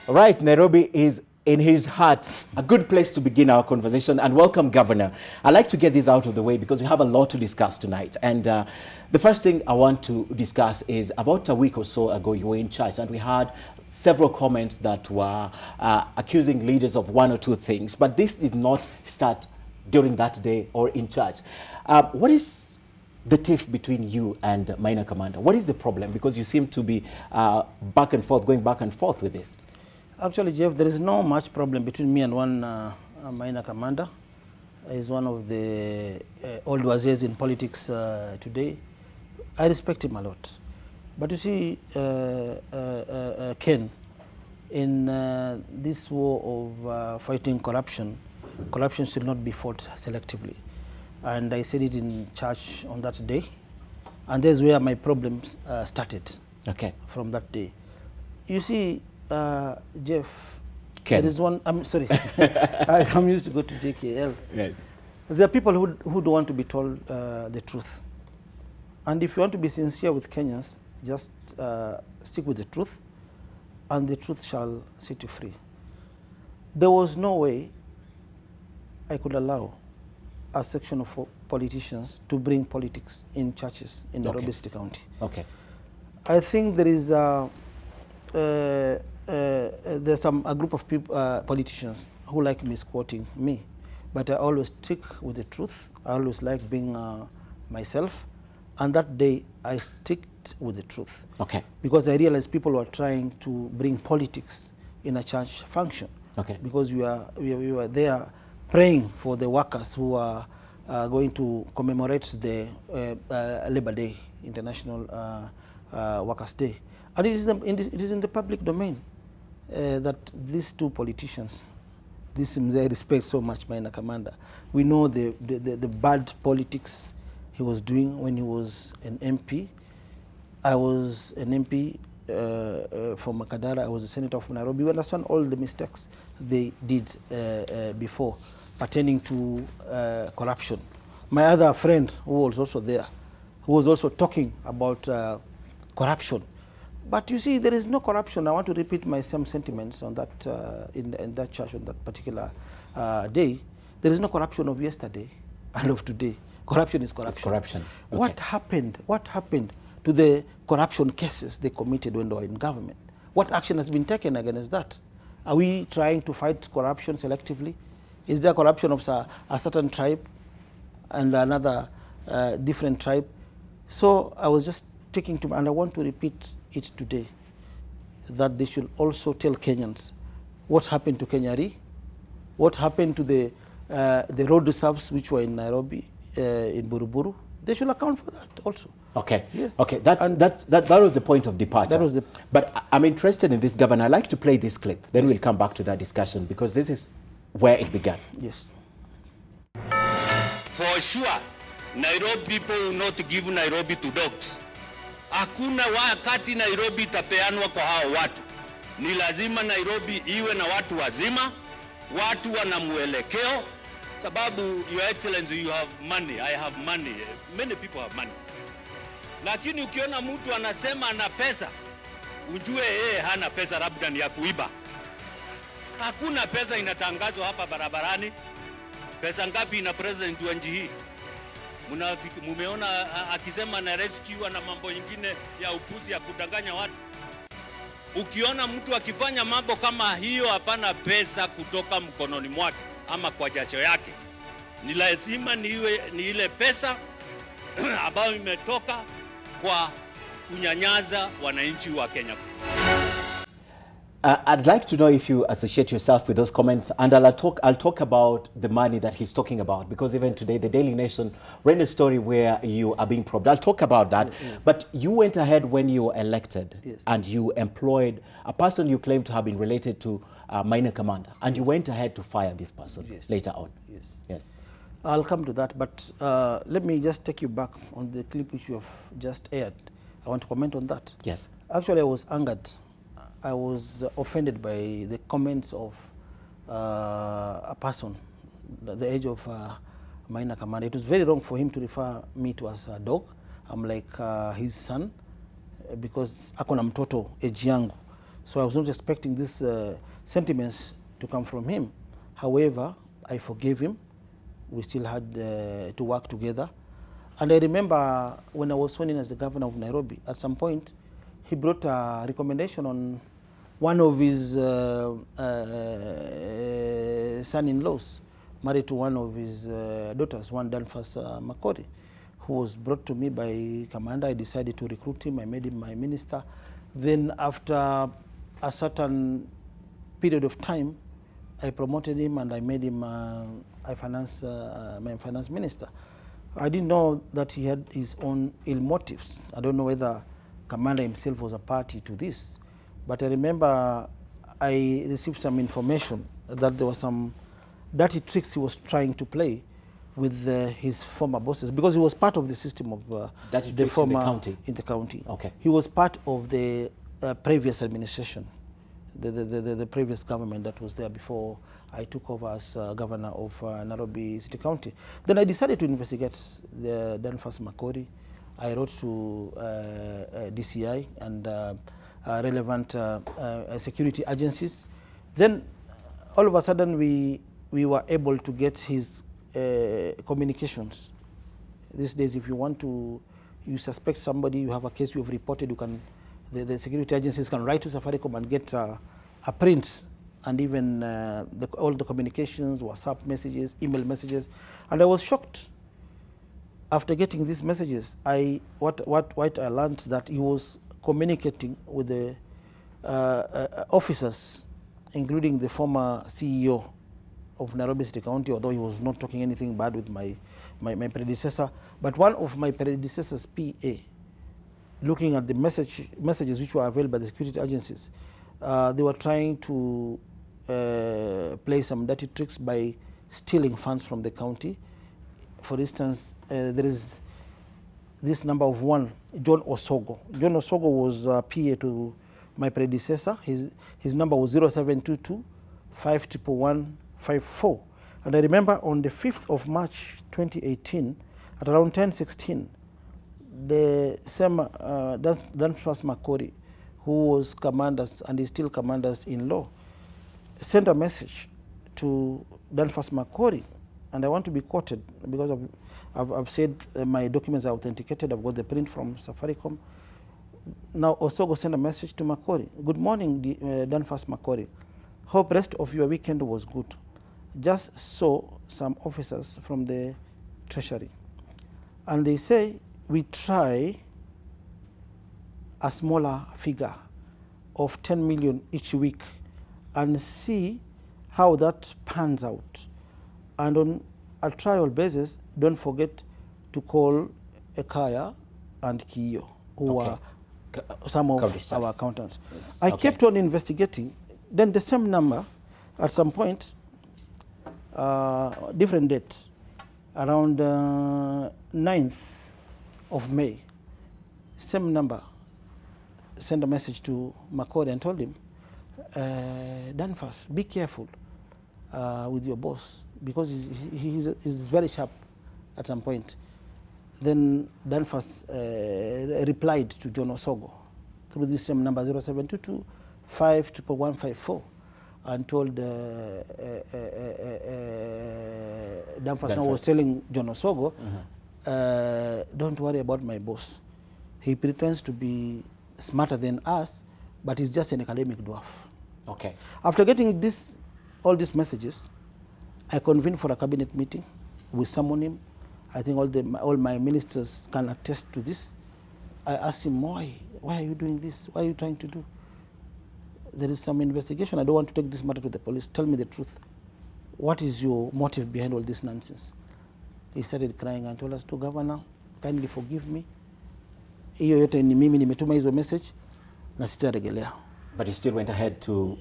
Right, Nairobi is in his heart. A good place to begin our conversation. And welcome, Governor. I'd like to get this out of the way because we have a lot to discuss tonight. And the first thing I want to discuss is about a week or so ago, you were in church and we had several comments that were accusing leaders of one or two things. But this did not start during that day or in church. What is the tiff between you and Minor Commander? What is the problem? Because you seem to be back and forth, going back and forth with this. Actually, Jeff, there is no much problem between me and one Minor Commander. He's one of the old wazirs in politics today. I respect him a lot. But you see, Ken, in this war of fighting corruption, corruption should not be fought selectively. And I said it in church on that day. And that's where my problems started. Okay. From that day. You see, Jeff, Ken. There is one, I'm sorry, I'm used to go to JKL. Yes. There are people who don't want to be told the truth. And if you want to be sincere with Kenyans, just stick with the truth, and the truth shall set you free. There was no way I could allow a section of politicians to bring politics in churches in Nairobi City County. Okay. I think there is there's a group of people, politicians who like misquoting me, but I always stick with the truth. I always like being myself, and that day I sticked with the truth. Okay. Because I realized people were trying to bring politics in a church function. Okay. Because we were there praying for the workers who are going to commemorate the Labor Day, International Workers' Day. And it is in the public domain that these two politicians, this I respect so much, Minor Commander. We know the bad politics he was doing when he was an MP. I was an MP from Makadara. I was a senator from Nairobi. We understand all the mistakes they did before pertaining to corruption. My other friend who was also there, who was also talking about corruption. But you see, there is no corruption. I want to repeat my same sentiments on that in that church on that particular day. There is no corruption of yesterday and of today. Corruption is corruption. It's corruption. Okay. What happened to the corruption cases they committed when they were in government? What action has been taken against that? Are we trying to fight corruption selectively? Is there corruption of a certain tribe and another different tribe? So I was just taking to, and I want to repeat it today, that they should also tell Kenyans what happened to Kenyari, what happened to the road reserves which were in Nairobi, in Buruburu. They should account for that also. Okay. Yes. Okay. That was the point of departure. That was the. But I'm interested in this, Governor. I'd like to play this clip. Then we'll come back to that discussion because this is where it began. Yes. For sure, Nairobi people will not give Nairobi to dogs. Hakuna wakati Nairobi itapeanwa kwa hao watu. Ni lazima Nairobi iwe na watu wazima, watu wana mwelekeo, sababu Your Excellency, you have money, I have money, many people have money. Lakini ukiona mtu anasema ana pesa, unjue yeye hana pesa, labda ni ya kuiba. Hakuna pesa inatangazwa hapa barabarani. Pesa ngapi ina president wa nchi hii? Mumeona akisema na rescue na mambo ingine ya upuzi ya kudanganya watu. Ukiona mtu akifanya mambo kama hiyo, hapana pesa kutoka mkononi mwake ama kwa jasho yake. Ni lazima ni ile pesa ambayo imetoka kwa kunyanyaza wananchi wa Kenya. I'd like to know if you associate yourself with those comments, and I'll talk about the money that he's talking about, because even today the Daily Nation ran a story where you are being probed. I'll talk about that. Yes. But you went ahead when you were elected, yes, and you employed a person you claim to have been related to Minor Commander, and yes, you went ahead to fire this person, yes, later on. Yes. Yes. I'll come to that, but let me just take you back on the clip which you have just aired. I want to comment on that. Yes. Actually, I was angered. I was offended by the comments of a person at the age of Minor Commander. It was very wrong for him to refer me to as a dog. I'm like his son because ako na mtoto age yangu. So I was not expecting these sentiments to come from him. However, I forgave him. We still had to work together. And I remember when I was sworn in as the governor of Nairobi, at some point, he brought a recommendation on one of his son-in-laws, married to one of his daughters, one Danfas Makori, who was brought to me by Commander. I decided to recruit him. I made him my minister. Then after a certain period of time, I promoted him and I made him my finance minister. I didn't know that he had his own ill motives. I don't know whether Commander himself was a party to this, but I remember I received some information that there were some dirty tricks he was trying to play with his former bosses, because he was part of the system of the former in the county. Okay. He was part of the previous administration, the previous government that was there before I took over as governor of Nairobi City County. Then I decided to investigate the Danfas Makori. I wrote to DCI and relevant security agencies. Then all of a sudden we were able to get his communications. These days, if you suspect somebody, you have a case you have reported, you can, the security agencies can write to Safaricom and get a print, and even all the communications, WhatsApp messages, email messages. And I was shocked after getting these messages. What I learned that he was communicating with the officers, including the former CEO of Nairobi City County, although he was not talking anything bad with my predecessor. But one of my predecessor's PA, looking at the messages which were available by the security agencies, they were trying to play some dirty tricks by stealing funds from the county. For instance, there is this number of one, John Osogo. John Osogo was PA to my predecessor. His number was 0722 51154. And I remember on the 5th of March 2018, at around 10:16, the same Danfas Makori, who was commanders and is still commanders-in-law, sent a message to Danfas Makori, and I want to be quoted because I've said my documents are authenticated. I've got the print from Safaricom. Now Osogo sent a message to Makori. Good morning, Danfas Makori. Hope rest of your weekend was good. Just saw some officers from the treasury, and they say we try a smaller figure of 10 million each week and see how that pans out. And on a trial basis, don't forget to call Ekaya and Kiyo, who are some of our accountants. Yes. I kept on investigating. Then the same number, at some point, different date, around 9th of May, same number, sent a message to Makori and told him, Danfas, be careful with your boss, because he's very sharp at some point. Then Danfas replied to John Osogo through this same number, 0722 51154, and told Danfas now was telling John Osogo, don't worry about my boss. He pretends to be smarter than us, but he's just an academic dwarf. Okay. After getting all these messages, I convened for a cabinet meeting. We summoned him. I think all my ministers can attest to this. I asked him, why are you doing this? What are you trying to do? There is some investigation. I don't want to take this matter to the police. Tell me the truth. What is your motive behind all this nonsense? He started crying and told us, to Governor, kindly forgive me. Hiyo yote ni mimi nimetuma hizo message na sitarejelea. But he still went ahead to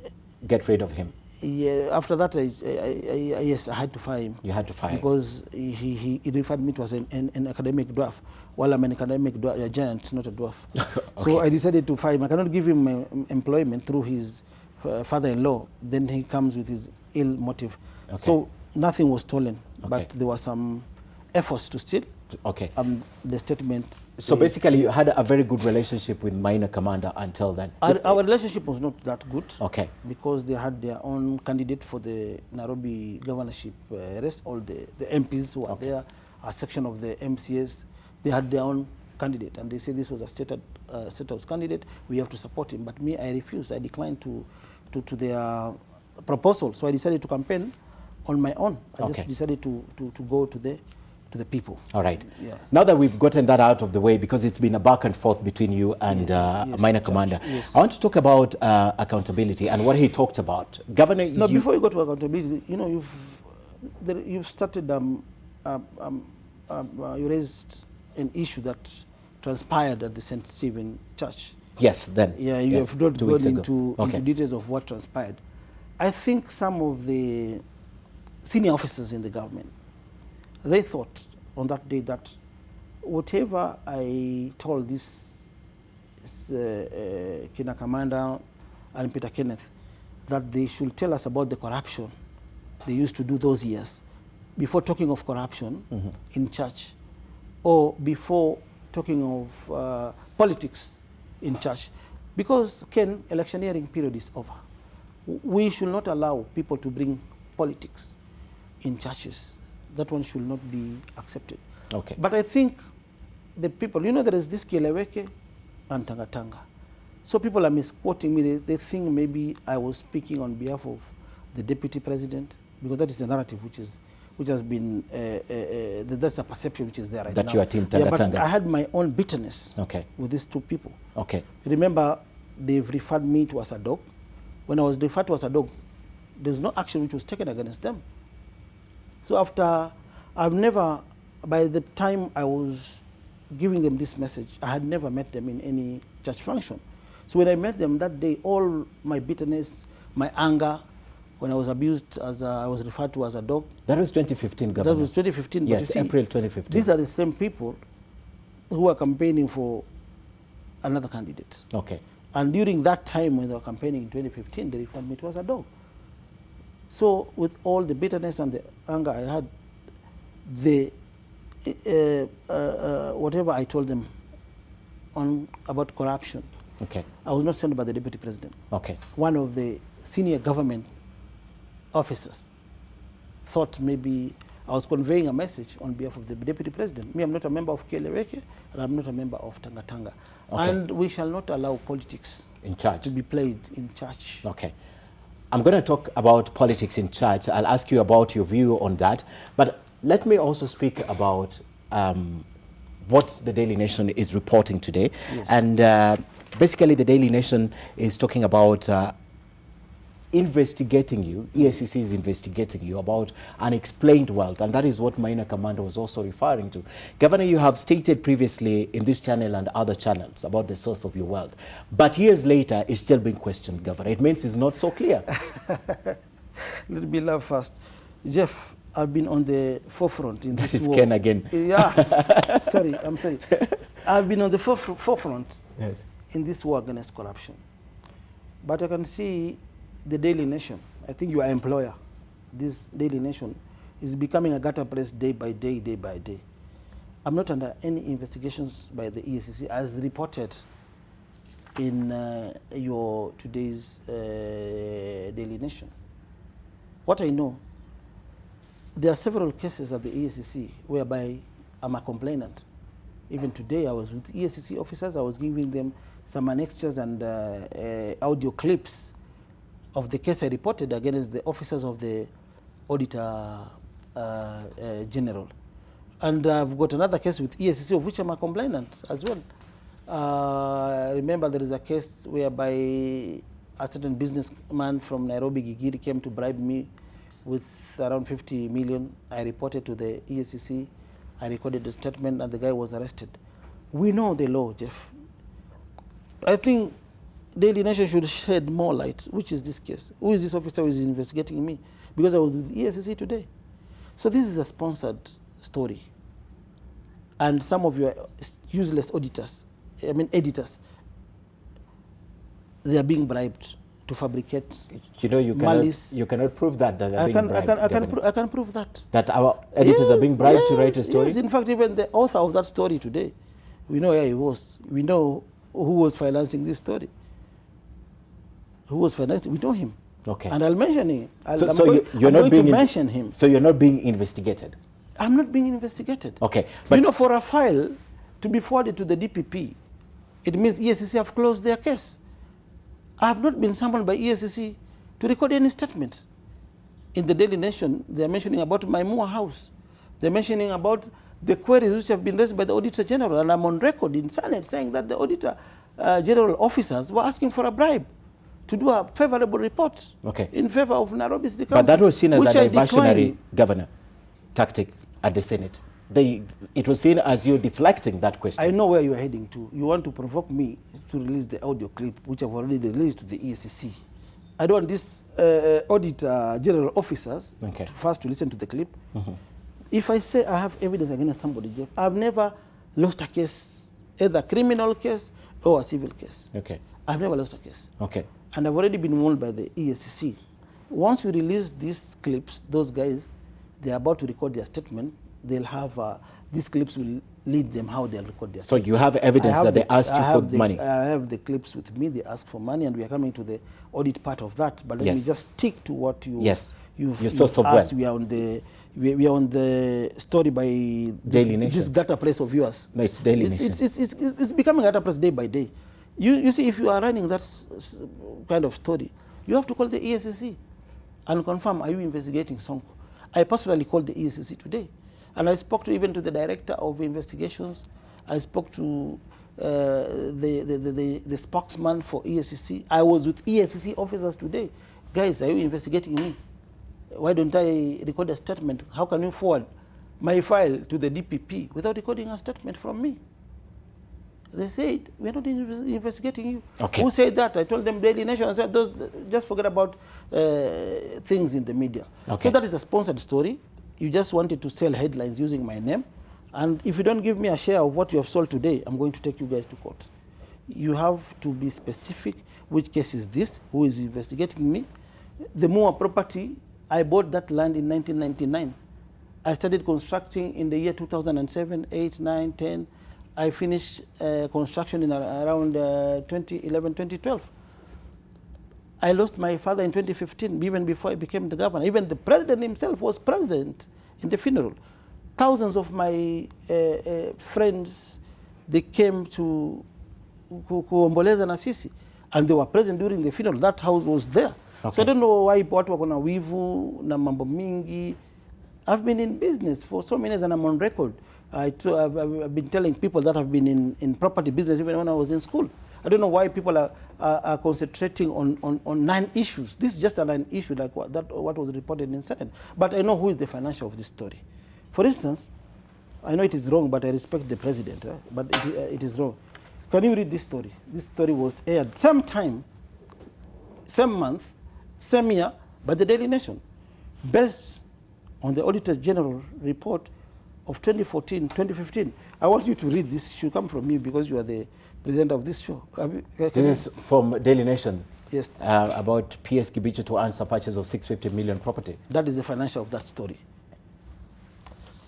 get rid of him. Yeah, after that, yes, I had to fire him. You had to fire him. Because he referred me to as an academic dwarf, while I'm an academic giant, not a dwarf. Okay. So I decided to fire him. I cannot give him employment through his father-in-law. Then he comes with his ill motive. Okay. So nothing was stolen, but there were some efforts to steal. Okay. The statement So basically, you had a very good relationship with minor commander until then. Our relationship was not that good. Okay. Because they had their own candidate for the Nairobi governorship race. All the MPs who were there, a section of the MCAs, they had their own candidate, and they said this was a state house candidate. We have to support him. But me, I refused. I declined to their proposal. So I decided to campaign on my own. I just decided to go to the people. All right. Yeah. Now that we've gotten that out of the way, because it's been a back and forth between you and minor commander, I want to talk about accountability and what he talked about. Governor, no, before you go to accountability, you know, you've started you raised an issue that transpired at the St. Stephen Church. Yes, then. Yeah, you have not gone into details of what transpired. I think some of the senior officers in the government, they thought on that day that whatever I told this Kina Commander and Peter Kenneth, that they should tell us about the corruption they used to do those years before talking of corruption in church, or before talking of politics in church. Because electioneering period is over. We should not allow people to bring politics in churches. That one should not be accepted. Okay. But I think the people, you know, there is this Kieleweke and Tangatanga. So people are misquoting me. They think maybe I was speaking on behalf of the deputy president, because that is the narrative which has been, that's a perception which is there right now. That you are Team Tangatanga. Yeah, but I had my own bitterness with these two people. Okay. Remember, they've referred me to as a dog. When I was referred to as a dog, there's no action which was taken against them. So by the time I was giving them this message, I had never met them in any church function. So when I met them that day, all my bitterness, my anger, when I was abused, I was referred to as a dog. That was 2015, Governor. That was 2015. Yes, but you see, April 2015. These are the same people who are campaigning for another candidate. Okay. And during that time when they were campaigning in 2015, they referred me to as a dog. So with all the bitterness and the anger I had, whatever I told them about corruption, I was not sent by the deputy president. One of the senior government officers thought maybe I was conveying a message on behalf of the deputy president. Me, I'm not a member of Kieleweke, and I'm not a member of Tangatanga. And we shall not allow politics in church to be played in church. Okay. I'm going to talk about politics in church. I'll ask you about your view on that. But let me also speak about what the Daily Nation is reporting today. Yes. And basically, the Daily Nation is talking about investigating you. EACC is investigating you about unexplained wealth, and that is what Minor Commander was also referring to. Governor, you have stated previously in this channel and other channels about the source of your wealth, but years later it's still being questioned, Governor. It means it's not so clear. Let me laugh first. Jeff, I've been on the forefront in this war. This is Ken again. Yeah, I'm sorry. I've been on the forefront in this war against corruption. But I can see the Daily Nation, I think your employer, this Daily Nation, is becoming a gutter press day by day, day by day. I'm not under any investigations by the EACC as reported in your today's Daily Nation. What I know, there are several cases at the EACC whereby I'm a complainant. Even today I was with EACC officers, I was giving them some annexures and audio clips of the case I reported against the officers of the Auditor General. And I've got another case with EACC of which I'm a complainant as well. Remember, there is a case whereby a certain businessman from Nairobi, Gigiri, came to bribe me with around 50 million. I reported to the EACC, I recorded the statement, and the guy was arrested. We know the law, Jeff. I think Daily Nation should shed more light. Which is this case? Who is this officer who is investigating me? Because I was with EACC today. So this is a sponsored story. And some of your useless editors, they are being bribed to fabricate. You know, you cannot prove that they're being bribed. I can prove that. That our editors are being bribed to write a story? Yes, in fact, even the author of that story today We know where he was. We know who was financing this story. Who was financing? We know him. Okay. And I'll mention him. I'm you're not going to mention him. So you're not being investigated? I'm not being investigated. Okay. But you know, for a file to be forwarded to the DPP, it means ESCC have closed their case. I have not been summoned by ESCC to record any statement. In the Daily Nation, they're mentioning about my Moore house. They're mentioning about the queries which have been raised by the Auditor General, and I'm on record in Senate saying that the Auditor General officers were asking for a bribe to do a favorable report in favor of Nairobi City Council. But that was seen as a diversionary governor tactic at the Senate. It was seen as you deflecting that question. I know where you're heading to. You want to provoke me to release the audio clip, which I've already released to the ESCC. I don't want these Auditor General officers first to listen to the clip. If I say I have evidence against somebody, Jeff, I've never lost a case, either a criminal case or a civil case. I've never lost a case. And I've already been warned by the ESCC. Once we release these clips, those guys, they're about to record their statement. They'll have, these clips will lead them how they'll record their statement. So you have evidence that they asked you for money? I have the clips with me. They ask for money, and we are coming to the audit part of that. But let me just stick to what you've asked. We are on the story by this gutter press of yours. No, it's Daily Nation. It's becoming gutter press day by day. You see, if you are running that kind of story, you have to call the ESCC and confirm, are you investigating Sonko? I personally called the ESCC today, and I spoke even to the Director of Investigations. I spoke to the spokesman for ESCC. I was with ESCC officers today. Guys, are you investigating me? Why don't I record a statement? How can you forward my file to the DPP without recording a statement from me? They said, we're not investigating you. Who said that? I told them Daily Nation. I said, just forget about things in the media. So that is a sponsored story. You just wanted to sell headlines using my name. And if you don't give me a share of what you have sold today, I'm going to take you guys to court. You have to be specific. Which case is this? Who is investigating me? The Moore property, I bought that land in 1999. I started constructing in the year 2007, 8, 9, 10. I finished construction in around 2011, 2012. I lost my father in 2015, even before I became the governor. Even the president himself was present in the funeral. Thousands of my friends, they came to kuomboleza na sisi, and they were present during the funeral. That house was there. So I don't know why watu wako na wivu na mambo mingi. I've been in business for so many years, and I'm on record. I've been telling people that have been in property business even when I was in school. I don't know why people are concentrating on 9 issues. This is just a 9 issue like what was reported in Senate. But I know who is the financier of this story. For instance, I know it is wrong, but I respect the president. But it is wrong. Can you read this story? This story was aired same time, same month, same year by the Daily Nation, based on the Auditor General report of 2014, 2015. I want you to read this. It should come from you because you are the president of this show. This is from Daily Nation. Yes. About PS Gigiri to answer purchase of 650 million property. That is the financial of that story.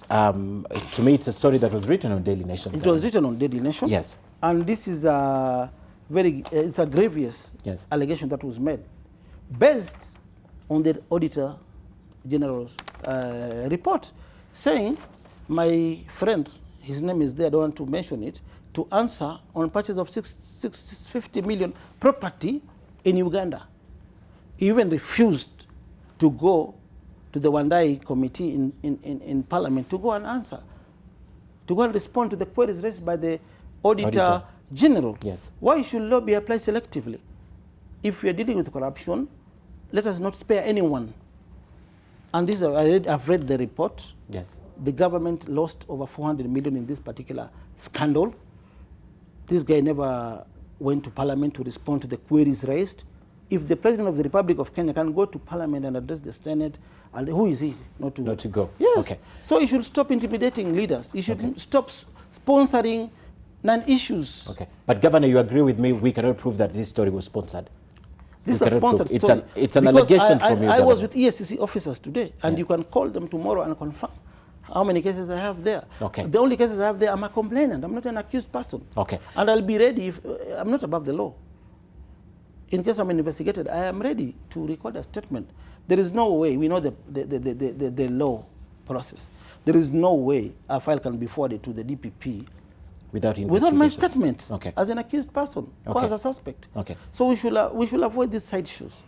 To me, it's a story that was written on Daily Nation. It was written on Daily Nation. Yes. And this is a it's a grievous allegation that was made based on the Auditor General's report, saying my friend, his name is there, I don't want to mention it, to answer on purchase of 650 million property in Uganda. He even refused to go to the Wandai committee in Parliament to go and answer, to go and respond to the queries raised by the Auditor General. Yes. Why should law be applied selectively? If we are dealing with corruption, let us not spare anyone. And this, I've read the report. Yes. The government lost over 400 million in this particular scandal. This guy never went to Parliament to respond to the queries raised. If the President of the Republic of Kenya can go to Parliament and address the Senate, and who is he not to go? Yes. Okay. So he should stop intimidating leaders. He should stop sponsoring non-issues. Okay. But Governor, you agree with me, we cannot prove that this story was sponsored. This is a sponsored story. It's an allegation from you, I was with ESCC officers today, and you can call them tomorrow and confirm. how many cases I have there. Okay. The only cases I have there, I'm a complainant. I'm not an accused person. Okay. And I'll be ready if I'm not above the law. In case I'm investigated, I am ready to record a statement. There is no way, we know the law process. There is no way a file can be forwarded to the DPP without my statement Okay. as an accused person or as a suspect. Okay. So we should avoid these side shows.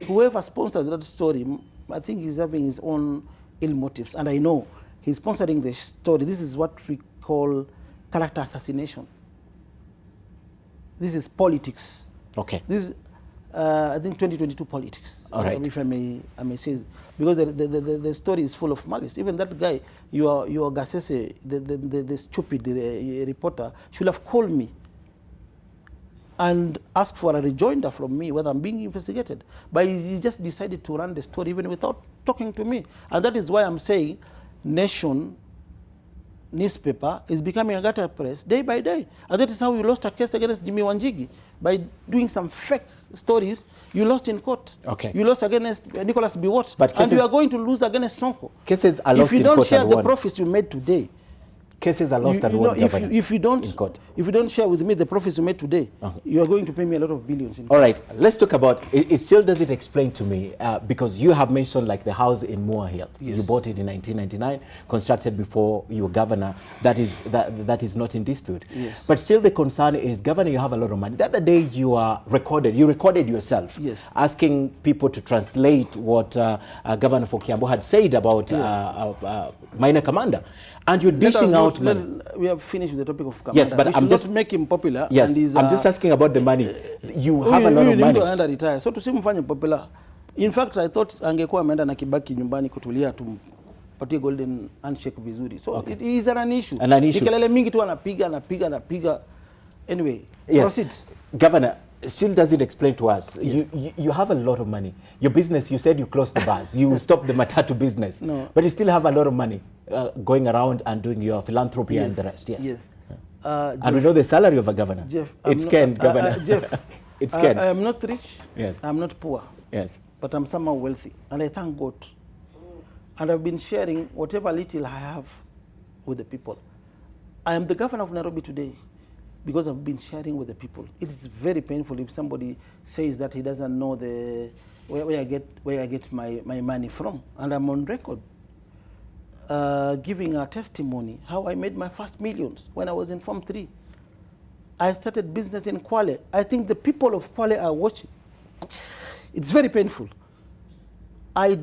Whoever sponsored that story, I think he's having his own ill motives, and I know he's sponsoring the story. This is what we call character assassination. This is politics. Okay. This is, I think, 2022 politics. All right. If I may say, because the story is full of malice. Even that guy, your Gasese, the stupid reporter, should have called me and asked for a rejoinder from me whether I'm being investigated. But he just decided to run the story even without talking to me. And that is why I'm saying Nation newspaper is becoming a gutter press day by day. And that is how you lost a case against Jimmy Wanjigi. By doing some fake stories, you lost in court. Okay. You lost against Nicholas Biwott. But and you are going to lose against Sonko. Cases are lost in court. If you don't share the profits you made today, cases are lost and won, Governor, if you don't in court. If you don't share with me the profits you made today, you are going to pay me a lot of billions. All right, let's talk about it. Still doesn't explain to me because you have mentioned like the house in Moore Hill. Yes. You bought it in 1999, constructed before you were governor. That is not in dispute. Yes. But still, the concern is, Governor, you have a lot of money. The other day you recorded yourself, yes, asking people to translate what Governor for Kiambu had said about minor commander. And you're dishing out money. We have finished with the topic of commander. Yes, but I'm just make him popular. Yes, and I'm just asking about the money. You have a lot of money. Retire. So tusimfanye popular. In fact, I thought angekuwa ameenda na Kibaki nyumbani kutulia tumpatie golden handshake vizuri. So it is an issue. An issue. Nikelele mingi tu anapiga. Anyway, yes. Proceed. Governor, still doesn't explain to us. Yes. You have a lot of money. Your business, you said you closed the bars. You stopped the matatu business. No. But you still have a lot of money going around and doing your philanthropy and the rest. Yes. Yes. And Jeff, we know the salary of a governor. Jeff, It's Ken, Governor. Jeff, it's Ken. I am not rich. Yes. I'm not poor. Yes. But I'm somehow wealthy. And I thank God. And I've been sharing whatever little I have with the people. I am the governor of Nairobi today because I've been sharing with the people. It is very painful if somebody says that he doesn't know where I get my money from. And I'm on record giving a testimony how I made my first millions when I was in Form 3. I started business in Kwale. I think the people of Kwale are watching. It's very painful. I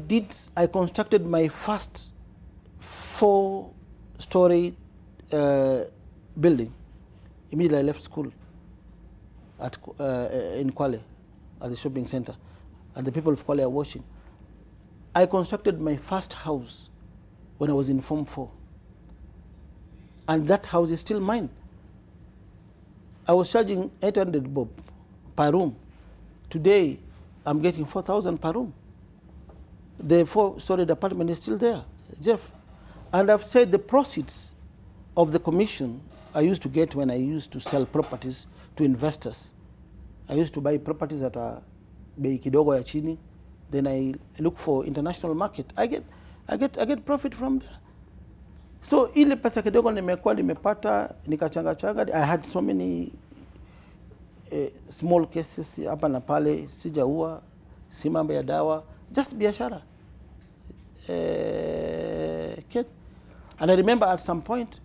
constructed my first 4-story building. Immediately I left school in Kwale at the shopping center, and the people of Kwale are watching. I constructed my first house when I was in Form 4, and that house is still mine. I was charging 800 bob per room. Today, I'm getting 4,000 per room. The 4-story apartment is still there, Jeff. And I've said the proceeds of the commission I used to get when I used to sell properties to investors. I used to buy properties at a bei kidogo ya chini. Then I look for international market. I get profit from there. So ile pesa kidogo nimepata nikachanga. I had so many small cases hapa na pale, sijaua, si mambo ya dawa, just biashara. And I remember at some point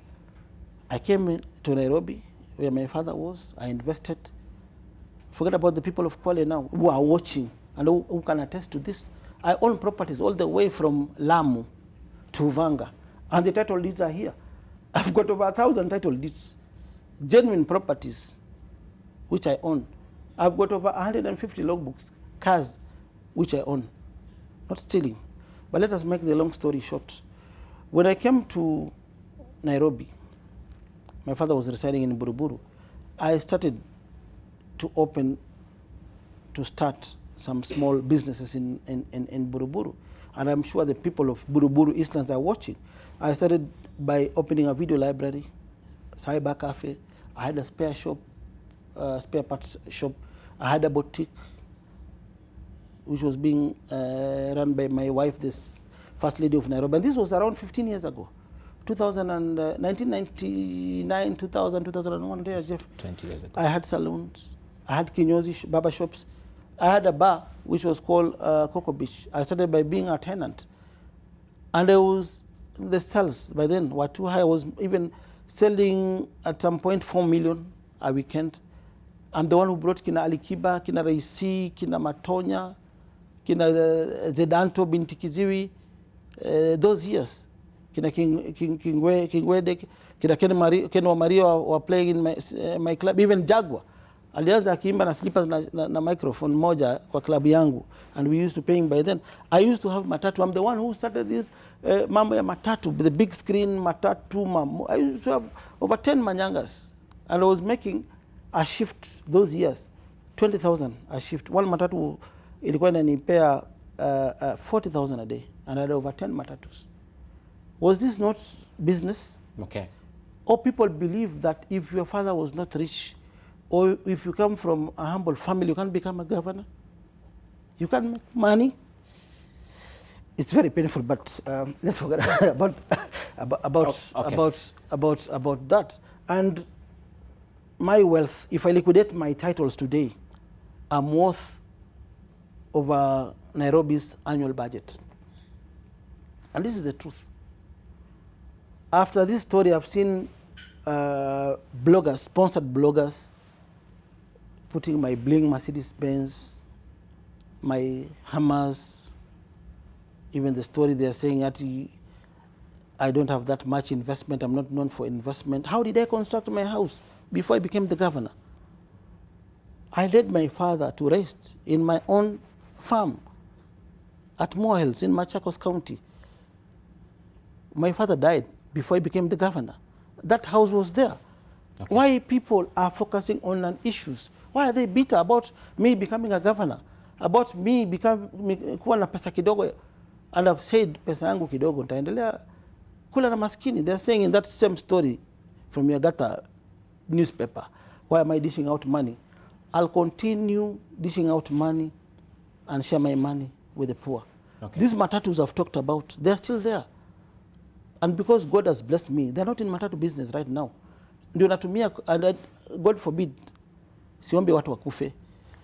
I came to Nairobi where my father was. I invested. Forget about the people of Kwale now who are watching and who can attest to this. I own properties all the way from Lamu to Vanga, and the title deeds are here. I've got over 1,000 title deeds, genuine properties, which I own. I've got over 150 logbooks, cars, which I own. Not stealing. But let us make the long story short. When I came to Nairobi, my father was residing in Buruburu. I started to start some small businesses in Buruburu. And I'm sure the people of Buruburu Eastlands are watching. I started by opening a video library, Sidebar cafe. I had a spare parts shop. I had a boutique, which was being run by my wife, this First Lady of Nairobi. And this was around 15 years ago. 1999, 2000, 2001, there, Jeff. 20 years ago. I had saloons, I had kinyozi, barber shops. I had a bar which was called Coco Beach. I started by being a tenant. And the sales by then were too high. I was even selling at some point 4 million a weekend. I'm the one who brought Kina Alikiba, Kina Raisi, Kina Matonya, Kina Zedanto, Binti Kiziwi, those years. Kina Kingwede, Kina Ken Mario were playing in my club, even Jaguar. Alianza akiimba na slippers na microphone moja kwa club yangu, and we used to pay him by then. I used to have matatu. I'm the one who started this mambo ya matatu, the big screen matatu. I used to have over 10 manyangas, and I was making a shift those years, 20,000 a shift. One matatu ilikuwa inanipea 40,000 a day, and I had over 10 matatus. Was this not business? Okay. Or people believe that if your father was not rich, or if you come from a humble family, you can't become a governor. You can't make money. It's very painful, but let's forget about that. And my wealth, if I liquidate my titles today, I'm worth over Nairobi's annual budget. And this is the truth. After this story, I've seen bloggers, sponsored bloggers, putting my bling Mercedes-Benz, my Hammers, even the story they're saying that I don't have that much investment, I'm not known for investment. How did I construct my house before I became the governor? I led my father to rest in my own farm at Moore Hills in Machakos County. My father died before I became the governor. That house was there. Okay. Why people are focusing on issues? Why are they bitter about me becoming a governor? About me kuwa na pesa kidogo? And I've said pesa yangu kidogo nitaendelea kula na maskini. They're saying in that same story from Yagata newspaper, why am I dishing out money? I'll continue dishing out money and share my money with the poor. Okay. These matatus I've talked about, they're still there. And because God has blessed me, they're not in matatu business right now. Ndio natumia, and God forbid, siombe watu wakufe.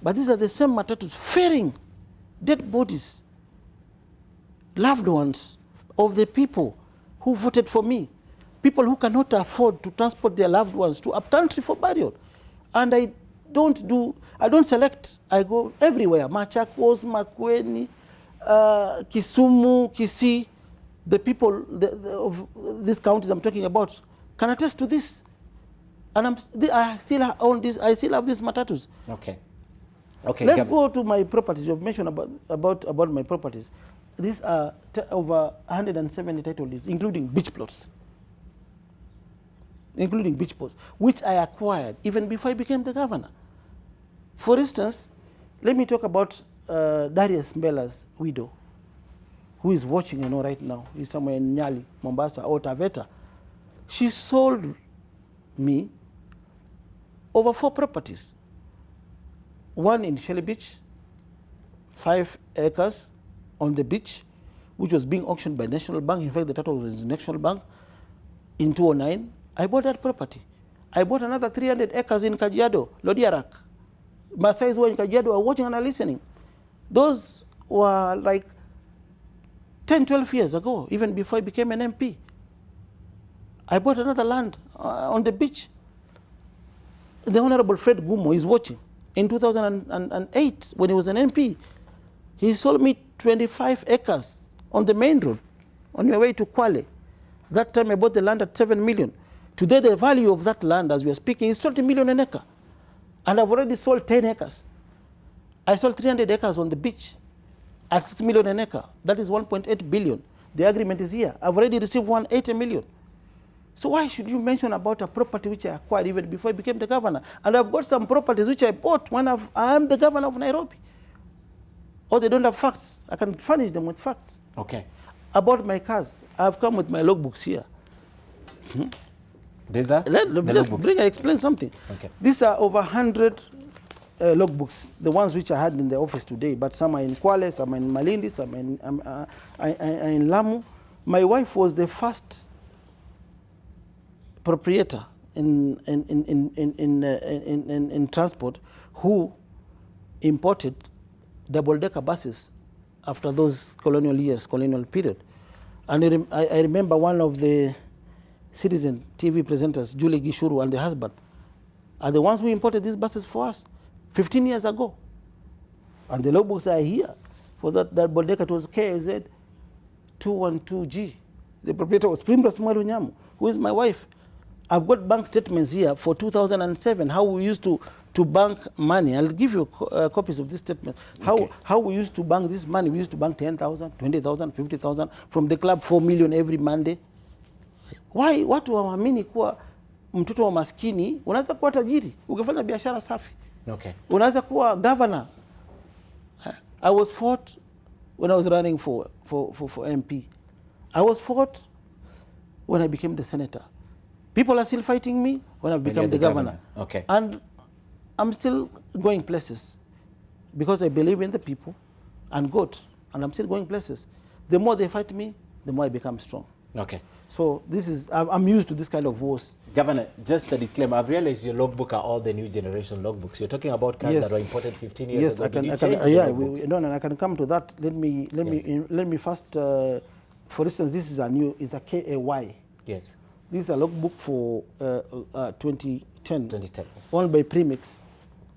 But these are the same matatus ferrying dead bodies, loved ones of the people who voted for me, people who cannot afford to transport their loved ones to a country for burial. And I don't select, I go everywhere, Machakos, Makueni, Kisumu, Kisii. The people of these counties I'm talking about can attest to this. And I still own this, I still have these matatus. Okay. Okay. Let's go to my properties. You've mentioned about my properties. These are over 170 title deeds, including beach plots. Which I acquired even before I became the governor. For instance, let me talk about Darius Mbela's widow, who is watching, right now. He's somewhere in Nyali, Mombasa, or Taveta. She sold me over 4 properties. One in Shelly Beach, 5 acres on the beach, which was being auctioned by National Bank. In fact, the title was in National Bank. In 2009, I bought that property. I bought another 300 acres in Kajiado, Lodiarak. Maasai's were in Kajiado are watching and are listening. Those were like 10, 12 years ago, even before I became an MP. I bought another land on the beach. The Honorable Fred Gumo is watching. In 2008, when he was an MP, he sold me 25 acres on the main road, on your way to Kwale. That time I bought the land at 7 million. Today the value of that land, as we are speaking, is 20 million an acre. And I've already sold 10 acres. I sold 300 acres on the beach at 6 million an acre. That is 1.8 billion. The agreement is here. I've already received 180 million. So why should you mention about a property which I acquired even before I became the governor? And I've got some properties which I bought when I am the governor of Nairobi. Or they don't have facts. I can furnish them with facts. Okay. About my cars, I've come with my logbooks here. These are I explain something. Okay. These are over 100 logbooks, the ones which I had in the office today, but some are in Kwale, some are in Malindi, some are in Lamu. My wife was the first proprietor in transport who imported double-decker buses after those colonial years, colonial period. And I remember one of the Citizen TV presenters, Julie Gishuru, and the husband, are the ones who imported these buses for us 15 years ago. And the logbooks are here. For that double-decker, it was KZ 212G. The proprietor was Primrose Mwalu, who is my wife. I've got bank statements here for 2007, how we used to bank money. I'll give you copies of this statement. How we used to bank this money. We used to bank 10,000, 20,000, 50,000 from the club, 4 million every Monday. Why? Watu waamini kuwa mtoto wa maskini unaweza kuwa tajiri ukifanya biashara safi. Okay. Unaweza kuwa governor. I was fought when I was running for MP. I was fought when I became the senator. People are still fighting me when I've become the governor. Okay. And I'm still going places because I believe in the people and God, and I'm still going places. The more they fight me, the more I become strong. Okay. So this is, I'm used to this kind of wars. Governor, just a disclaimer, I've realized your logbook are all the new generation logbooks. You're talking about cars that were imported 15 years ago. Yes, I can come to that. Let me first, for instance, this is it's a KAY. Yes. This is a logbook for 2010. 2010. Owned by Premix.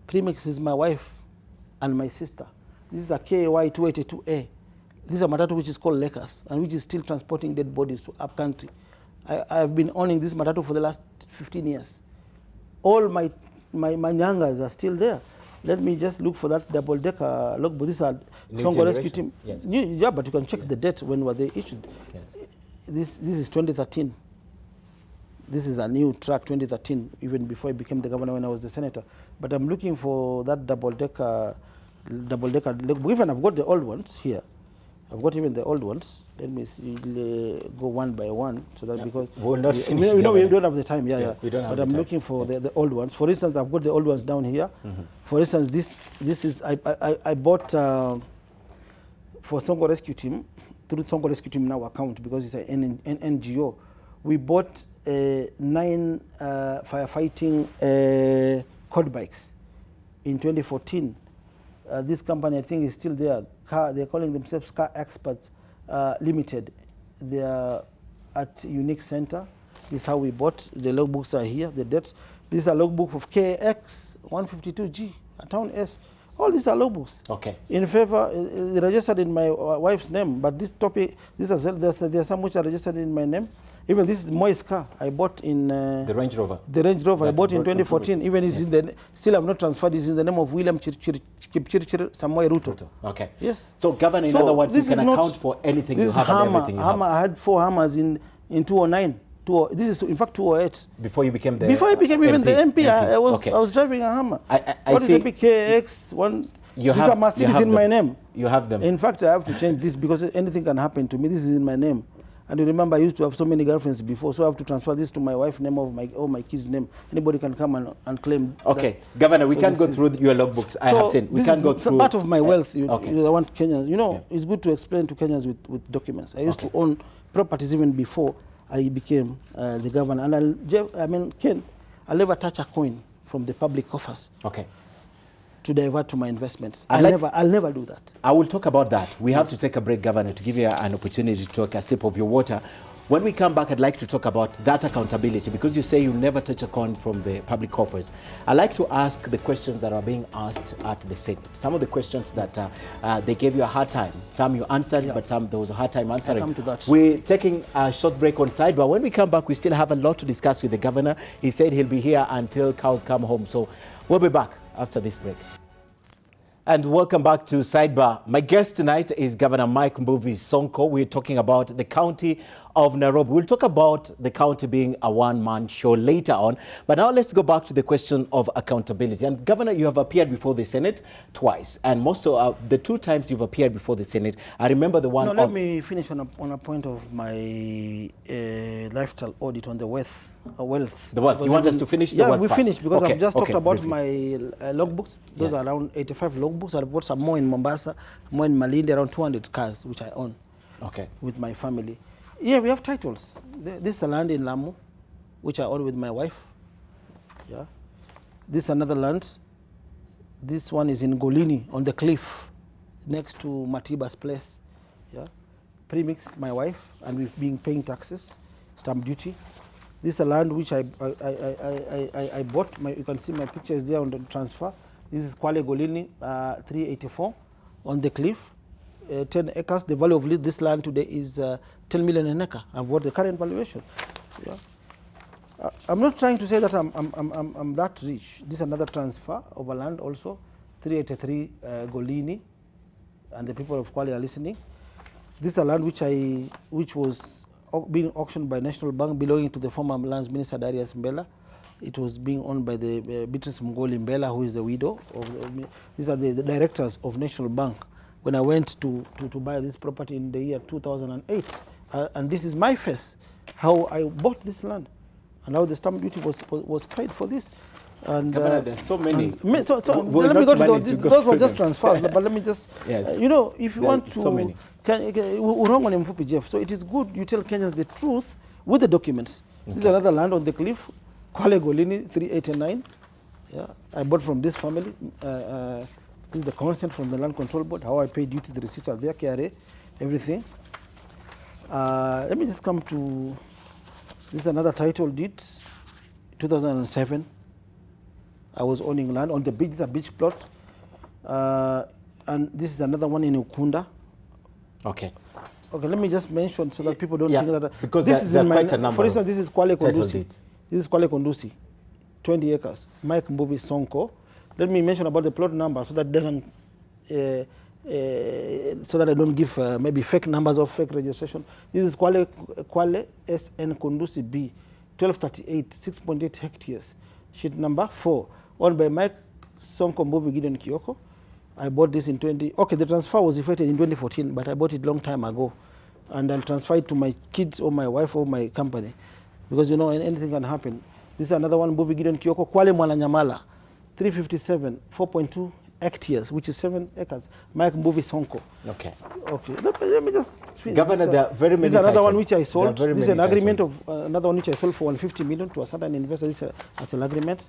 Premix is my wife and my sister. This is a KAY 282A. This is a matatu which is called Lakers and which is still transporting dead bodies to up country. I've been owning this matatu for the last 15 years. All my nyangas are still there. Let me just look for that double-decker logbook. These are Sonko Rescue Team. Yes. Yeah, but you can check the date when were they issued. Yes. This is 2013. This is a new track, 2013, even before I became the governor when I was the senator. But I'm looking for that double-decker logbook. Even I've got the old ones here. I've got even the old ones. Let me see, go one by one, so that because we'll not finish. We don't have the time. Yes, we don't have but the I'm time. Looking for the old ones. For instance, I've got the old ones down here. For instance, this is I bought for Sonko Rescue Team through Sonko Rescue Team now account because it's an NGO. We bought 9 firefighting quad bikes in 2014. This company, I think, is still there. They're calling themselves Car Experts Limited. They are at Unique Center. This is how we bought. The logbooks are here, the dates. This is a logbook of KX 152G, a Town S. All these are logbooks. Okay. In favor, registered in my wife's name, but this topic, there are some which are registered in my name. Even this is Moy's car I bought in the Range Rover. The Range Rover I bought in 2014. Even it's in the still have not transferred. It's in the name of William Kipchirchir Samoei Ruto. Okay. Yes. So, Governor, in other words, you can account for anything you have and everything you have. I had 4 hammers in 2009. This is in fact 2008. Before you became the Before I became even the MP, I Okay. was driving a hammer. I what see. is the KX one? You These are Mercedes in my name. You have them. In fact, I have to change this because anything can happen to me. This is in my name. And you remember, I used to have so many girlfriends before, so I have to transfer this to my wife's name or my kids' name. Anybody can come and claim. Okay, Governor, we can't go through your logbooks. I have seen. We can't go through. Part of my wealth. I okay. want Kenyans. You know, it's good to explain to Kenyans with documents. I used to own properties even before I became the governor. And Ken, I'll never touch a coin from the public coffers. Okay. To divert to my investments. I'll never do that. I will talk about that. We have to take a break, Governor, to give you an opportunity to take a sip of your water. When we come back, I'd like to talk about that accountability, because you say you never touch a coin from the public coffers. I'd like to ask the questions that are being asked at the Senate. Some of the questions that they gave you a hard time. Some you answered, but some there was a hard time answering. I'll come to that. We're taking a short break on Sidebar. When we come back, we still have a lot to discuss with the governor. He said he'll be here until cows come home. So we'll be back after this break. And welcome back to Sidebar. My guest tonight is Governor Mike Mbuvi Sonko. We're talking about the county of Nairobi. We'll talk about the county being a one-man show later on. But now let's go back to the question of accountability. And Governor, you have appeared before the Senate twice. And most of the 2 times you've appeared before the Senate, I remember the one. No, let me finish on a point of my lifestyle audit on the wealth. The wealth. You want us to finish the wealth? Yeah, we first? finished because I've just talked about briefly. my logbooks. Those are around 85 logbooks. I bought some more in Mombasa, more in Malindi, around 200 cars, which I own. Okay. With my family. Yeah, we have titles. This is the land in Lamu. which I own with my wife. Yeah. This is another land. This one is in Golini on the cliff next to Matiba's place. Yeah. Premix, my wife, and we've been paying taxes, stamp duty. This is a land which I bought. You can see my picture is there on the transfer. This is Kwale Golini 384 on the cliff, 10 acres. The value of this land today is 10 million an acre. I've bought the current valuation. Yeah. I'm not trying to say that I'm that rich. This is another transfer of a land also, 383 Golini, and the people of Kwale are listening. This is a land which was being auctioned by National Bank, belonging to the former Lands Minister Darius Mbela. It was being owned by the Beatrice Mngoli Mbela, who is the widow of these are the directors of National Bank. When I went to buy this property in the year 2008, and this is my face, how I bought this land, and how the stamp duty was paid for this. And Governor, there's so many. So let me go to those were just transfers. But let me just, yes. You know, if you want to, so many. So it is good you tell Kenyans the truth with the documents. Okay. This is another land on the cliff, Kwale Golini 389. Yeah, I bought from this family. This is the consent from the Land Control Board. How I pay duty, the receipts are there, KRA, everything. Let me just come to. This is another title deed, 2007. I was owning land on the beach. This is a beach plot. And this is another one in Ukunda. Okay. Okay, let me just mention so that people don't think that. Because this is in quite a number. For instance, this is Kwale Kondusi. This is Kwale Kondusi, 20 acres. Mike Mbuvi Sonko. Let me mention about the plot number so that doesn't, so that I don't give maybe fake numbers or fake registration. This is Kwale SN Kondusi B, 1238, 6.8 hectares. Sheet number 4, owned by Mike Sonko Mbuvi Gideon Kioko. I bought this in okay, the transfer was effected in 2014, but I bought it long time ago. And I'll transfer it to my kids or my wife or my company. Because, you know, anything can happen. This is another one, Mbuvi Gideon Kioko, Kwale Mwananyamala, 357, 4.2 hectares, which is 7 acres. Mike Mbuvi Sonko. Okay. Okay, let me just finish. Governor, there are very many. This is another one which I sold. This is an agreement of another one which I sold for 150 million to a certain investor. This is an agreement.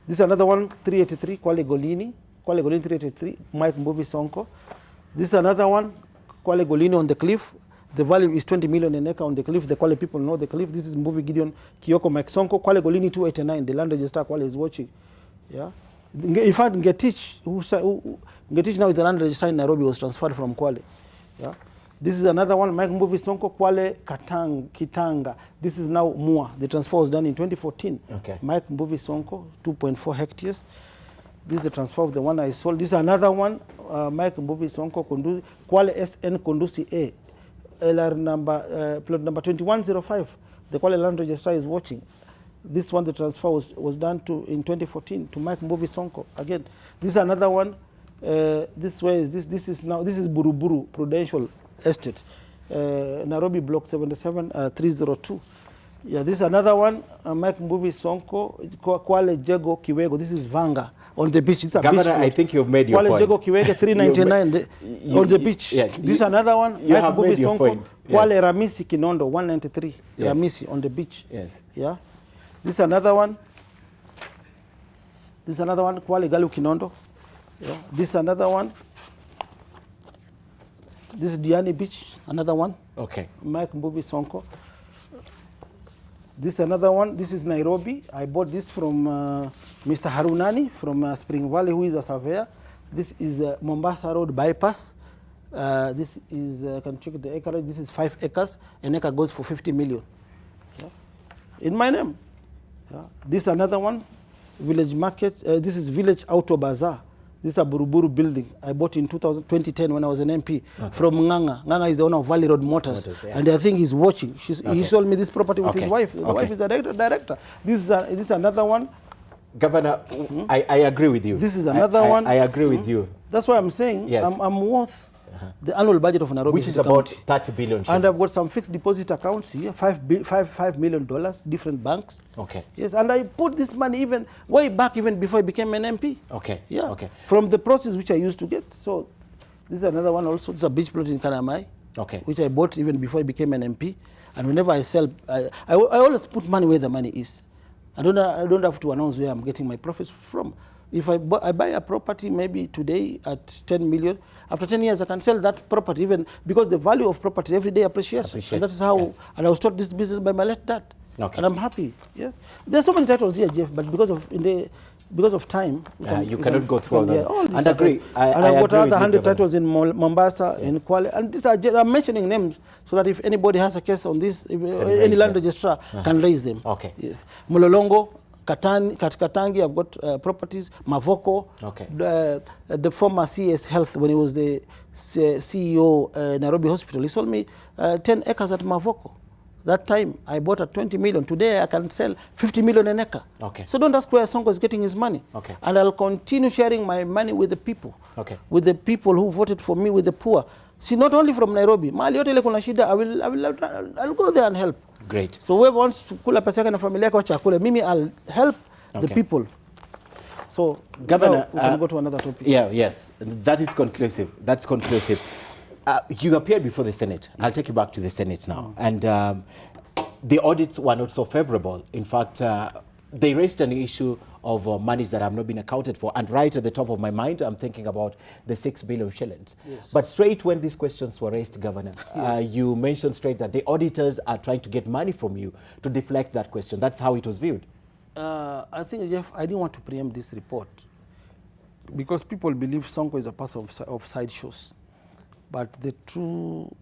This is another one, 383, Kwale Golini. Kwale Golini 383, Mike Mbuvi Sonko. This is another one, Kwale Golini on the cliff. The value is 20 million an acre on the cliff. The Kwale people know the cliff. This is Mbuvi Gideon Kioko Mike Sonko. Kwale Golini 289. The land register Kwale is watching. Yeah. In fact, Ngetich now is the land register in Nairobi, was transferred from Kwale. Yeah. This is another one, Mike Mbuvi Sonko, Kwale Kitanga. This is now Mua. The transfer was done in 2014. Okay. Mike Mbuvi Sonko, 2.4 hectares. This is the transfer of the one I sold. This is another one, Mike Mbuvi Sonko, Kwale SN Kondusi A, LR number, plot number 2105. The Kwale land register is watching. This one, the transfer was done in 2014 to Mike Mbuvi Sonko. Again, this is another one. This way is this is Buruburu Prudential Estate, Nairobi Block 77 302. Yeah, this is another one, Mike Mbuvi Sonko, Kwale Jego Kiwego. This is Vanga on the beach. It's a Governor, beach. I think you've made your Kwale point. Jego Kiwego 399 on the beach. Yes, this is another one, Mike Mbuvi Sonko, yes. Kwale Ramisi Kinondo 193, yes. Ramisi on the beach. Yes. Yeah. This is another one. This is another one, Kwale Galu Kinondo. Yeah. This is another one. This is Diani Beach, another one. Okay. Mike Mbuvi Sonko. This is another one. This is Nairobi. I bought this from Mr. Harunani from Spring Valley, who is a surveyor. This is Mombasa Road bypass. This is, can check the acreage. This is 5 acres. An acre goes for 50 million. Yeah. In my name. Yeah. This is another one, Village Market. This is Village Auto Bazaar. This is a Buruburu building. I bought in 2010 when I was an MP from Nganga. Nganga is the owner of Valley Road Motors. Yeah. And I think he's watching. He sold me this property with his wife. The wife is a director. This is another one. Governor, I agree with you. This is another one. I agree with you. That's why I'm saying yes. I'm worth the annual budget of Nairobi. Which is about 30 billion. And I've got some fixed deposit accounts here, $5 million, different banks. Okay. Yes, and I put this money even way back, even before I became an MP. Okay. Yeah. Okay. From the process which I used to get. So this is another one also. It's a beach plot in Kanamai. Okay. which I bought even before I became an MP. And whenever I sell, I always put money where the money is. I don't have to announce where I'm getting my profits from. If I buy a property maybe today at 10 million, after 10 years I can sell that property, even because the value of property every day appreciates. And that is how, yes. And I was taught this business by my late dad. Okay. And I'm happy. Yes. There's so many titles here, Jeff, but because of time, you cannot go through all that. All and agree. And I've got another 100 titles in Mombasa, yes. in Kuala. And these are, I'm mentioning names so that if anybody has a case on this, if any land registrar can raise them. Okay. Yes. Mulolongo, Katangi, I've got properties. Mavoko, okay. The former CS Health, when he was the CEO Nairobi Hospital, he sold me 10 acres at Mavoko. That time, I bought at 20 million. Today, I can sell 50 million an acre. Okay. So don't ask where Sonko is getting his money. Okay. And I'll continue sharing my money with the people. Okay. With the people who voted for me, with the poor. See, not only from Nairobi. Mali yote ile kuna shida, I'll go there and help. Great. So whoever wants to kula pesa yake na familia yake wacha kule. Mimi, I'll help the people. So, Governor, we can go to another topic. Yeah, yes. That is conclusive. That's conclusive. You appeared before the Senate. I'll take you back to the Senate now. And the audits were not so favorable. In fact, they raised an issue of monies that have not been accounted for. And right at the top of my mind, I'm thinking about the 6 billion shillings. Yes. But straight when these questions were raised, Governor, yes. You mentioned straight that the auditors are trying to get money from you to deflect that question. That's how it was viewed. I think, Jeff, I didn't want to preempt this report because people believe Sonko is a part of sideshows. But the truth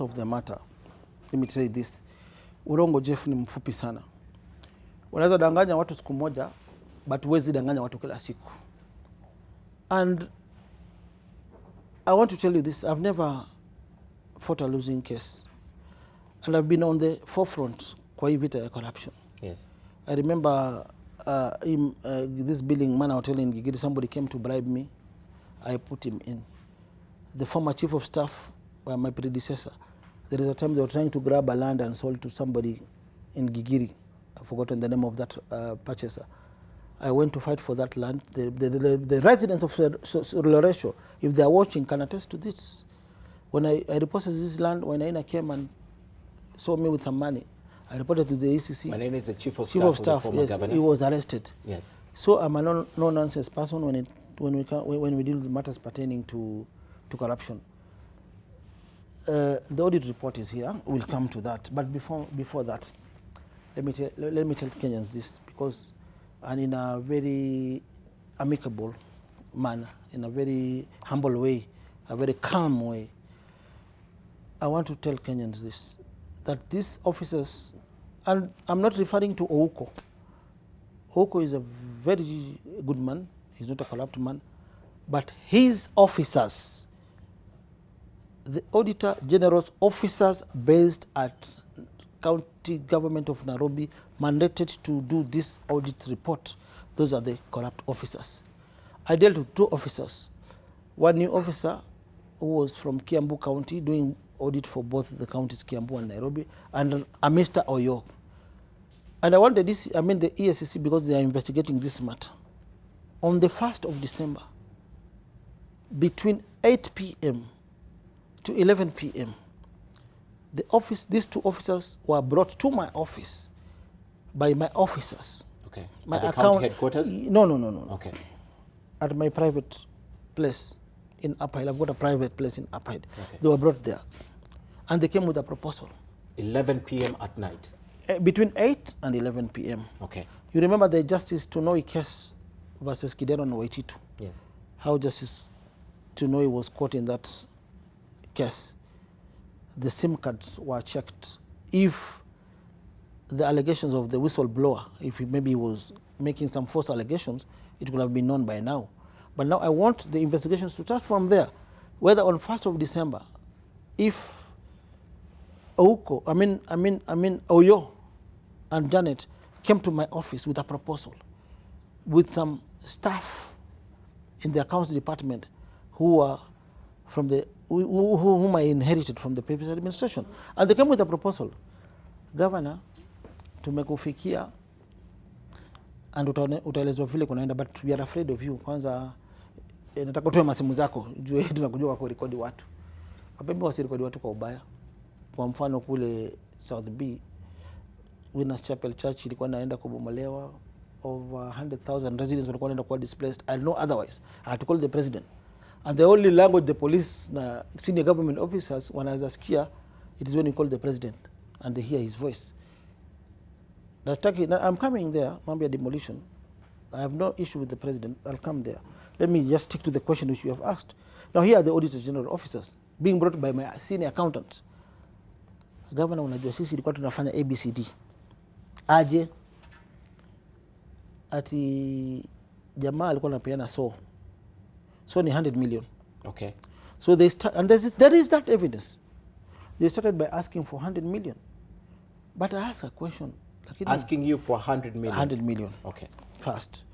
of the matter, let me say this, urongo Jeff ni mfupi sana. Unaweza danganya watu siku moja, but huwezi danganya watu kila siku. And I want to tell you this, I've never fought a losing case. And I've been on the forefront kwa hii vita ya corruption. Yes. I remember this building man hotel in Gigiri, somebody came to bribe me. I put him in. The former chief of staff, my predecessor, there is a time they were trying to grab a land and sold to somebody in Gigiri. I've forgotten the name of that purchaser. I went to fight for that land. The residents of Loresho, if they are watching, can attest to this. When I reported this land, when Aina came and saw me with some money, I reported to the ECC. My name is the chief of staff, yes, governor. He was arrested. Yes. So I'm a no-nonsense person when we deal with matters pertaining to corruption. The audit report is here. We'll come to that. But before that, let me tell Kenyans this, because, and in a very amicable manner, in a very humble way, a very calm way, I want to tell Kenyans this, that these officers, and I'm not referring to Ouko. Ouko is a very good man. He's not a corrupt man. But his officers, the Auditor General's officers based at County Government of Nairobi, mandated to do this audit report. Those are the corrupt officers. I dealt with 2 officers. One new officer who was from Kiambu County doing audit for both the counties, Kiambu and Nairobi, and a Mr. Oyo. And I wanted this, the ESCC, because they are investigating this matter. On the 1st of December, between 8 p.m. to 11 p.m., these 2 officers were brought to my office by my officers. Okay. My at the county headquarters? No. Okay. At my private place in Uphill. I've got a private place in Uphill. Okay. They were brought there. And they came with a proposal. 11 p.m. at night? Between 8 and 11 p.m. Okay. You remember the Justice Tunoi case versus Kidero and Waititu? Yes. How Justice Tunoi was caught in that case. The SIM cards were checked. If the allegations of the whistleblower, if maybe he was making some false allegations, it would have been known by now. But now I want the investigations to start from there. Whether on 1st of December, if Ouko, Oyo and Janet came to my office with a proposal with some staff in the accounts department who are from the whom I inherited from the previous administration. And they came with a proposal. Governor, tumekufikia and utaelezwa vile kunaenda, but we are afraid of you. Kwanza nataka utoe masimu zako, juu tunakujua kwa rekodi watu. Wapembe wasirekodi watu kwa ubaya. Kwa mfano kule South B, Winners Chapel Church ilikuwa naenda kubomolewa, over 100,000 residents walikuwa naenda kuwa displaced. I know otherwise. I had to call the president. And the only language the police na senior government officers wanaweza sikia, it is when you call the president and they hear his voice. I'm coming there, mambo ya demolition. I have no issue with the president. I'll come there. Let me just stick to the question which you have asked. Now here are the Auditor General officers being brought by my senior accountant. Governor, unajua sisi ilikuwa tunafanya ABCD. Aje ati jamaa alikuwa anapeana so ni 100 million. Okay. So they there is that evidence. They started by asking for 100 million. But I asked a question. Asking you for 100 million? 100 million. Okay. First.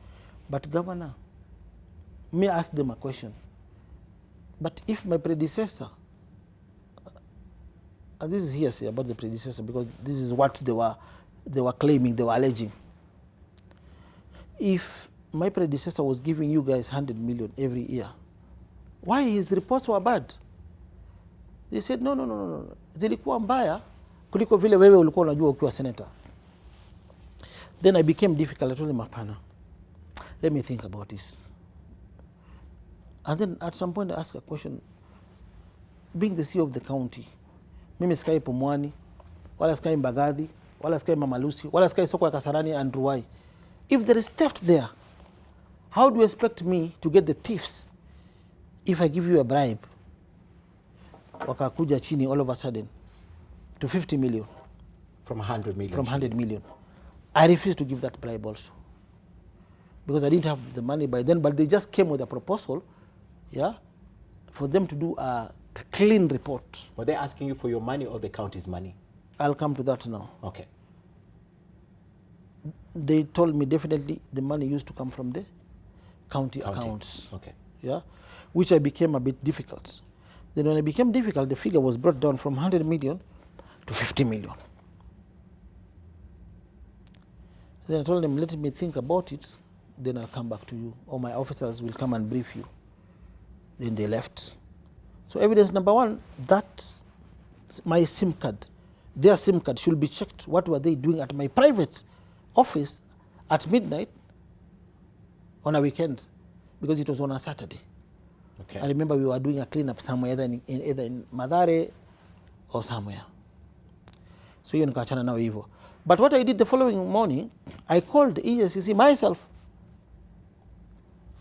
But Governor, may I ask them a question? But if my predecessor, this is hearsay about the predecessor because this is what they were claiming, they were alleging. If my predecessor was giving you guys 100 million every year, why his reports were bad? They said no. Zilikuwa mbaya kuliko vile wewe ulikuwa unajua ukiwa senator. Then I became difficult. I told him, hapana, let me think about this. And then at some point I asked a question. Being the CEO of the county, mimi sikai Pumwani, wala sikai Mbagathi, wala sikai Mama Lucy, wala sikai soko ya Kasarani and Ruai. If there is theft there, how do you expect me to get the thieves if I give you a bribe? Wakakuja chini all of a sudden to 50 million. From 100 million? From 100 million. I refused to give that bribe also. Because I didn't have the money by then, but they just came with a proposal, yeah, for them to do a clean report. Were they asking you for your money or the county's money? I'll come to that now. Okay. They told me definitely the money used to come from the county accounts. Okay. Yeah, which I became a bit difficult. Then when I became difficult, the figure was brought down from 100 million to 50 million. Then I told them, let me think about it, then I'll come back to you, or my officers will come and brief you. Then they left. So evidence number one, that my SIM card, their SIM card should be checked. What were they doing at my private office at midnight on a weekend? Because it was on a Saturday. Okay. I remember we were doing a cleanup somewhere, either in Mathare or somewhere. So hiyo nikaachana nao hivyo. But what I did the following morning, I called the EACC myself.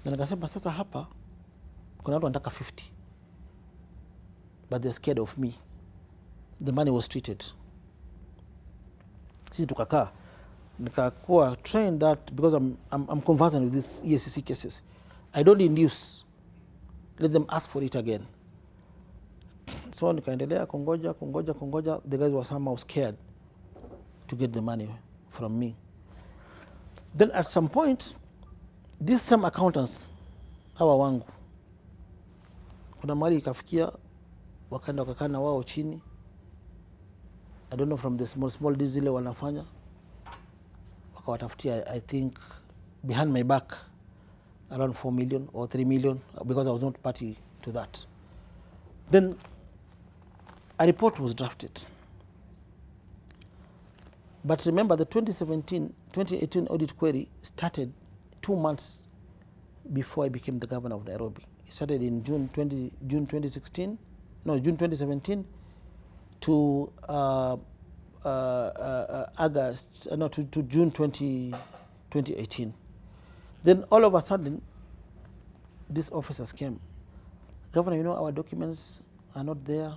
Na nikasema sasa hapa kuna watu wanataka 50. But they're scared of me. The money was treated. Sisi tukakaa. Nikakuwa trained that because I'm conversant with these EACC cases. I don't induce. Let them ask for it again. So nikaendelea kungoja. The guys were somehow scared to get the money from me. Then at some point, these same accountants, hawa wangu, kuna mahali ikafikia wakakaa na wao chini. I don't know, from the small deals zile wanafanya, wakawatafutia, I think behind my back around 4 million or 3 million because I was not party to that. Then a report was drafted. But remember, the 2018 audit query started 2 months before I became the governor of Nairobi. It started in June 2017 to to June 2018. Then all of a sudden, these officers came. Governor, you know, our documents are not there.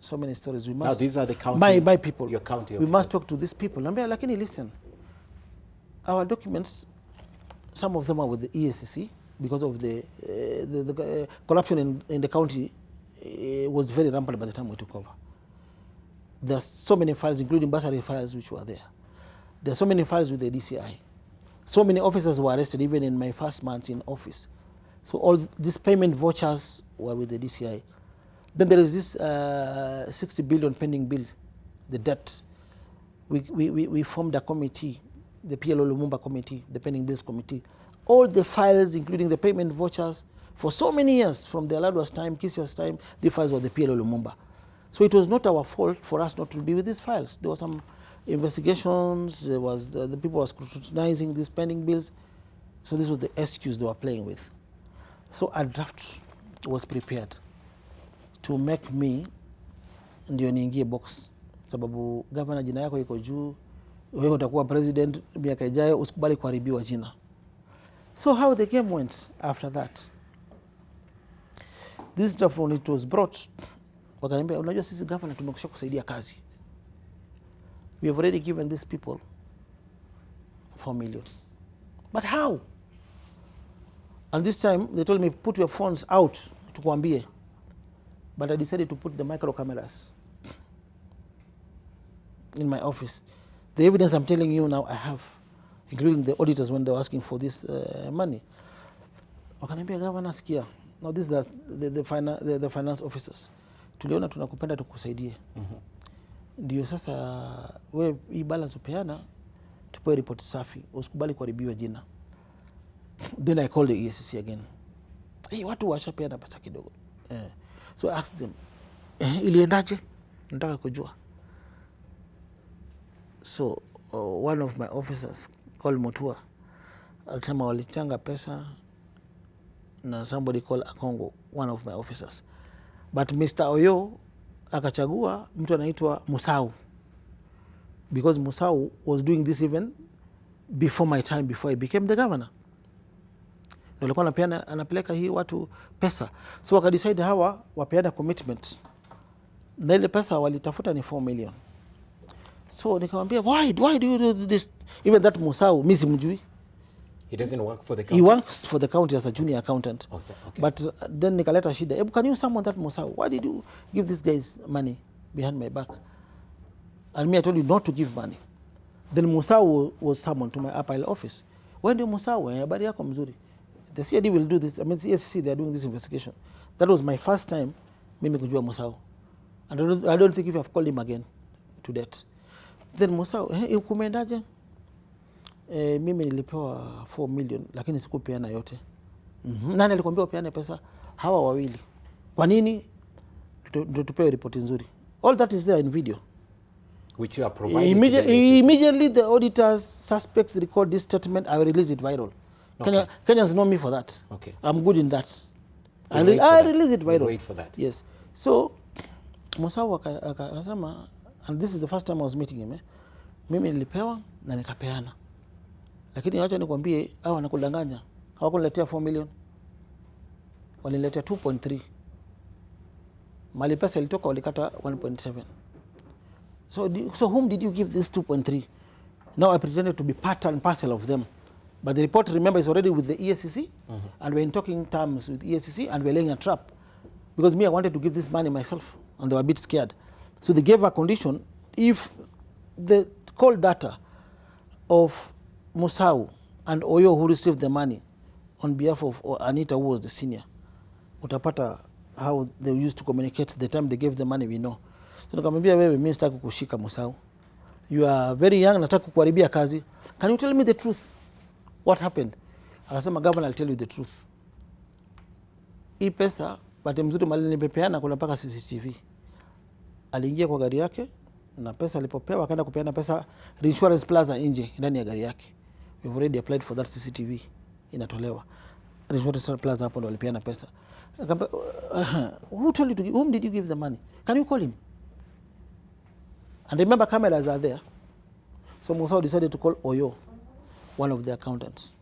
So many stories. We must. Now these are the county. My people. Your county officers. We must talk to these people. Lakini listen. Our documents, some of them are with the EACC because of the corruption in the county was very rampant by the time we took over. There are so many files, including bursary files, which were there. There are so many files with the DCI. So many officers were arrested even in my first month in office. So all these payment vouchers were with the DCI. Then there is this 60 billion pending bill, the debt. We formed a committee, the PLO Lumumba committee, the pending bills committee. All the files, including the payment vouchers For so many years, from the Aladwa's time, Kisia's time, the files were the PLO Lumumba. So it was not our fault for us not to be with these files. There were some investigations, there was the people were scrutinizing these pending bills. So this was the excuse they were playing with. So a draft was prepared to make me ndio niingie box, sababu governor jina yako iko juu, wewe utakuwa president miaka ijayo, usikubali kuharibiwa jina. So how the game went after that, this draft when it was brought, wakaniambia unajua sisi governor tumekusha kusaidia kazi, we have already given these people 4 million, but how? And this time they told me put your phones out tukuambie, but I decided to put the micro cameras in my office. The evidence I'm telling you now I have, including the auditors when they were asking for this money. Wakaniambia governor, sikia, now this is the finance officers, tuliona tunakupenda tukusaidie. Ndio sasa we hii balance upeana tupewe report safi, usikubali kuharibiwa jina. Then I called the EACC again. Hey, watu washapeana pesa kidogo. So I asked them, iliendaje? Nataka kujua. So one of my officers called Mutua, alisema walichanga pesa na somebody called Akongo, one of my officers. But Mr. Oyo akachagua mtu anaitwa Musau, because Musau was doing this even before my time, before I became the governor. Nilikuwa anapeleka hii watu pesa. So wakadecide hawa wapeana commitment. Na ile pesa walitafuta ni 4 million. So nikamwambia, why do you do this? Even that Musau, mimi simjui. He doesn't work for the county. He works for the county as a junior accountant. Also, okay. But then nikaleta shida. Can you summon that Musau? Why did you give these guys money behind my back? And me, I told you not to give money. Then Musau was summoned to my appeal office. When do Musau? Habari yako mzuri. The CID will do this. I mean, the EACC, they are doing this investigation. That was my first time mimi kujua Musau. And I don't think if I've called him again to that. Then Musau, kumeendaje? Mimi nilipewa 4 million, lakini sikupeana yote. Nani alikwambia upeane pesa? Hawa wawili. Kwa nini? Ndio tupewe ripoti nzuri. All that is there in video. Which you are providing. Immediately the auditors, suspects record this statement, I will release it viral. Okay. Kenyans know me for that. Okay. I'm good in that. I release it viral. Wait for that. Yes. So Musau akasema, and this is the first time I was meeting him. Mimi nilipewa na nikapeana. Lakini acha nikwambie, hao wanakudanganya. Hawakuniletea 4 million. Waliniletea 2.3. Mali pesa ilitoka walikata 1.7. So whom did you give this 2.3? Now I pretended to be part and parcel of them. But the report, remember, is already with the EACC, and we're in talking terms with EACC, and we're laying a trap. Because me, I wanted to give this money myself, and they were a bit scared. So they gave a condition, if the call data of Musau and Oyo who received the money on behalf of Anita, who was the senior, utapata how they used to communicate the time they gave the money, we know. So nikamwambia wewe, mimi sitaki kukushika Musau. You are very young, nataka kukuharibia kazi. Can you tell me the truth? What happened? Akasema, governor, I'll tell you the truth. Hii pesa, bahati mzuri mali nipepeana kuna mpaka CCTV. Aliingia kwa gari yake na pesa alipopewa akaenda kupeana pesa Reinsurance Plaza nje ndani ya gari yake. We've already applied for that CCTV. Inatolewa. Reinsurance Plaza hapo ndo alipeana pesa. Akamwambia, who told you to give, whom did you give the money? Can you call him? And remember, cameras are there. So Musau decided to call Oyo, one of the accountants.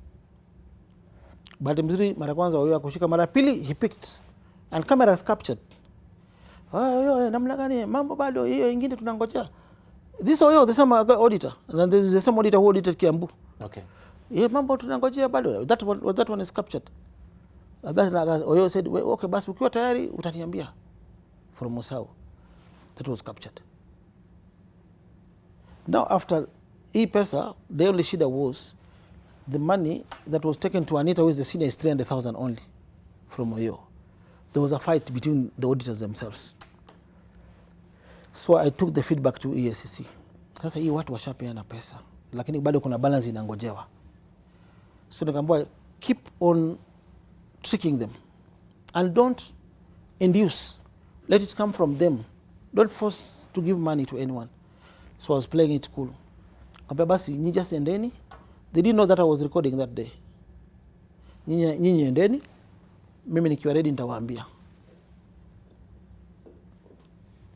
But mzuri mara kwanza Oyo akushika, mara pili he picked and cameras captured. Oyo namna gani, mambo bado hiyo ingine tunangojea. This Oyo, the same auditor, and there is the same auditor who audited Kiambu. Okay. Yeah, mambo tunangojea bado. That one is captured. Oyo said, okay, basi ukiwa tayari utaniambia. From Musau. That was captured. Now after pesa, the only shida was the money that was taken to Anita, who is the senior, is 300,000 only from Oyo. There was a fight between the auditors themselves. So I took the feedback to EACC. Sasa hii watu washapeana pesa, lakini bado kuna balance inangojewa. So nikamwambia, keep on tricking them. and don't induce. Let it come from them. Don't force to give money to anyone. So I was playing it cool. Basi, nyinyi just endeni. They didn't know that I was recording that day. Nyinyi endeni. Mimi nikiwa ready nitawaambia.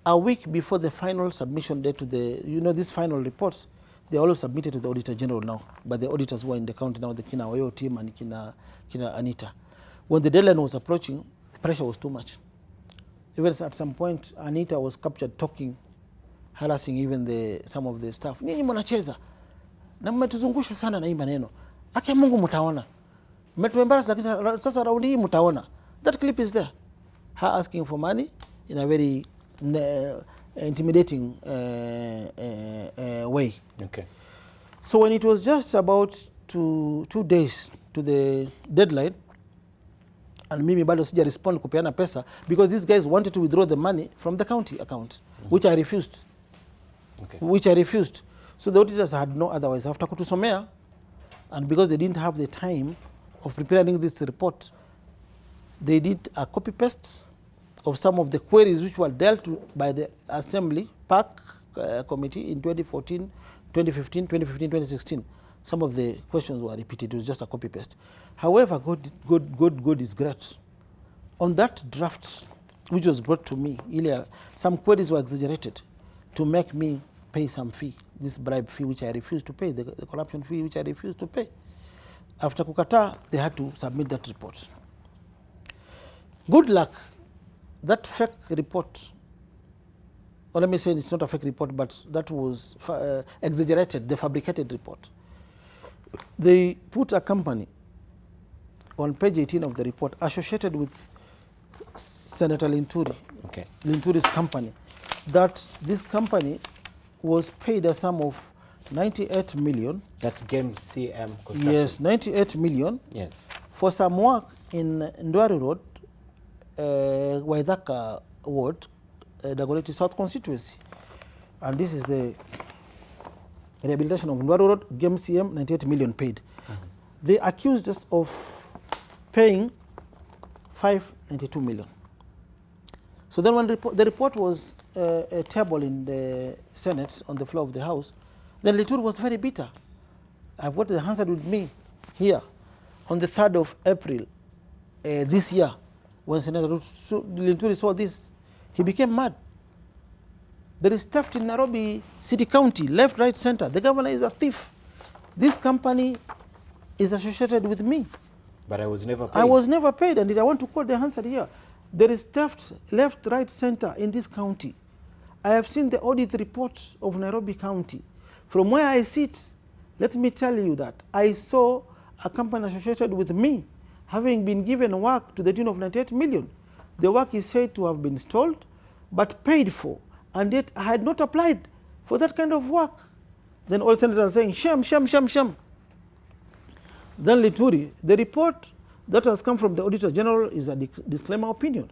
A week before the final submission date to the, these final reports, they are all submitted to the Auditor General now, but the auditors who are in the county now, the Kina Wayo team and Kina Anita. When the deadline was approaching, the pressure was too much. Even at some point, Anita was captured talking, harassing even some of the staff. Nyinyi mnacheza. Na mmetuzungusha sana na hii maneno. Haki ya Mungu mtaona. Mmetuembarrass lakini sasa raundi hii mtaona. That clip is there. Her asking for money in a very intimidating way. Okay. So when it was just about 2 days to the deadline, and mimi bado sija respond kupeana pesa, because these guys wanted to withdraw the money from the county account, which I refused. Okay. Which I refused. So the auditors had no otherwise. After kutusomea, and because they didn't have the time of preparing this report, they did a copy paste of some of the queries which were dealt with by the Assembly PAC committee in 2014, 2015, 2016. Some of the questions were repeated. It was just a copy paste. However, God is great. On that draft, which was brought to me, some queries were exaggerated to make me pay some fee, this bribe fee which I refused to pay, the corruption fee which I refused to pay. After kukata, they had to submit that report. Good luck. That fake report, or let me say it's not a fake report, but that was exaggerated, the fabricated report. They put a company on page 18 of the report associated with Senator Linturi, okay, Linturi's company, that this company was paid a sum of 98 million. That's Game CM construction. Yes, 98 million. Yes. For some work in Ndwari Road, Waithaka Ward, Dagoretti South constituency. And this is the rehabilitation of Ndwari Road, Game CM, 98 million paid. They accused us of paying 592 million. So then when the report was tabled in the Senate on the floor of the House, then Linturi was very bitter. I've got the Hansard with me here on the 3rd of April this year. When Senator Linturi saw this, he became mad. There is theft in Nairobi City County, left, right, center. The governor is a thief. This company is associated with me. But I was never paid. I was never paid, and I want to quote the Hansard here. There is theft left, right, center in this county. I have seen the audit report of Nairobi County. From where I sit, let me tell you that I saw a company associated with me having been given work to the tune of 98 million. The work is said to have been stalled, but paid for, and yet I had not applied for that kind of work. Then all senators are saying, shame, shame, shame, shame. Then Linturi, the report that has come from the Auditor General is a disclaimer opinion.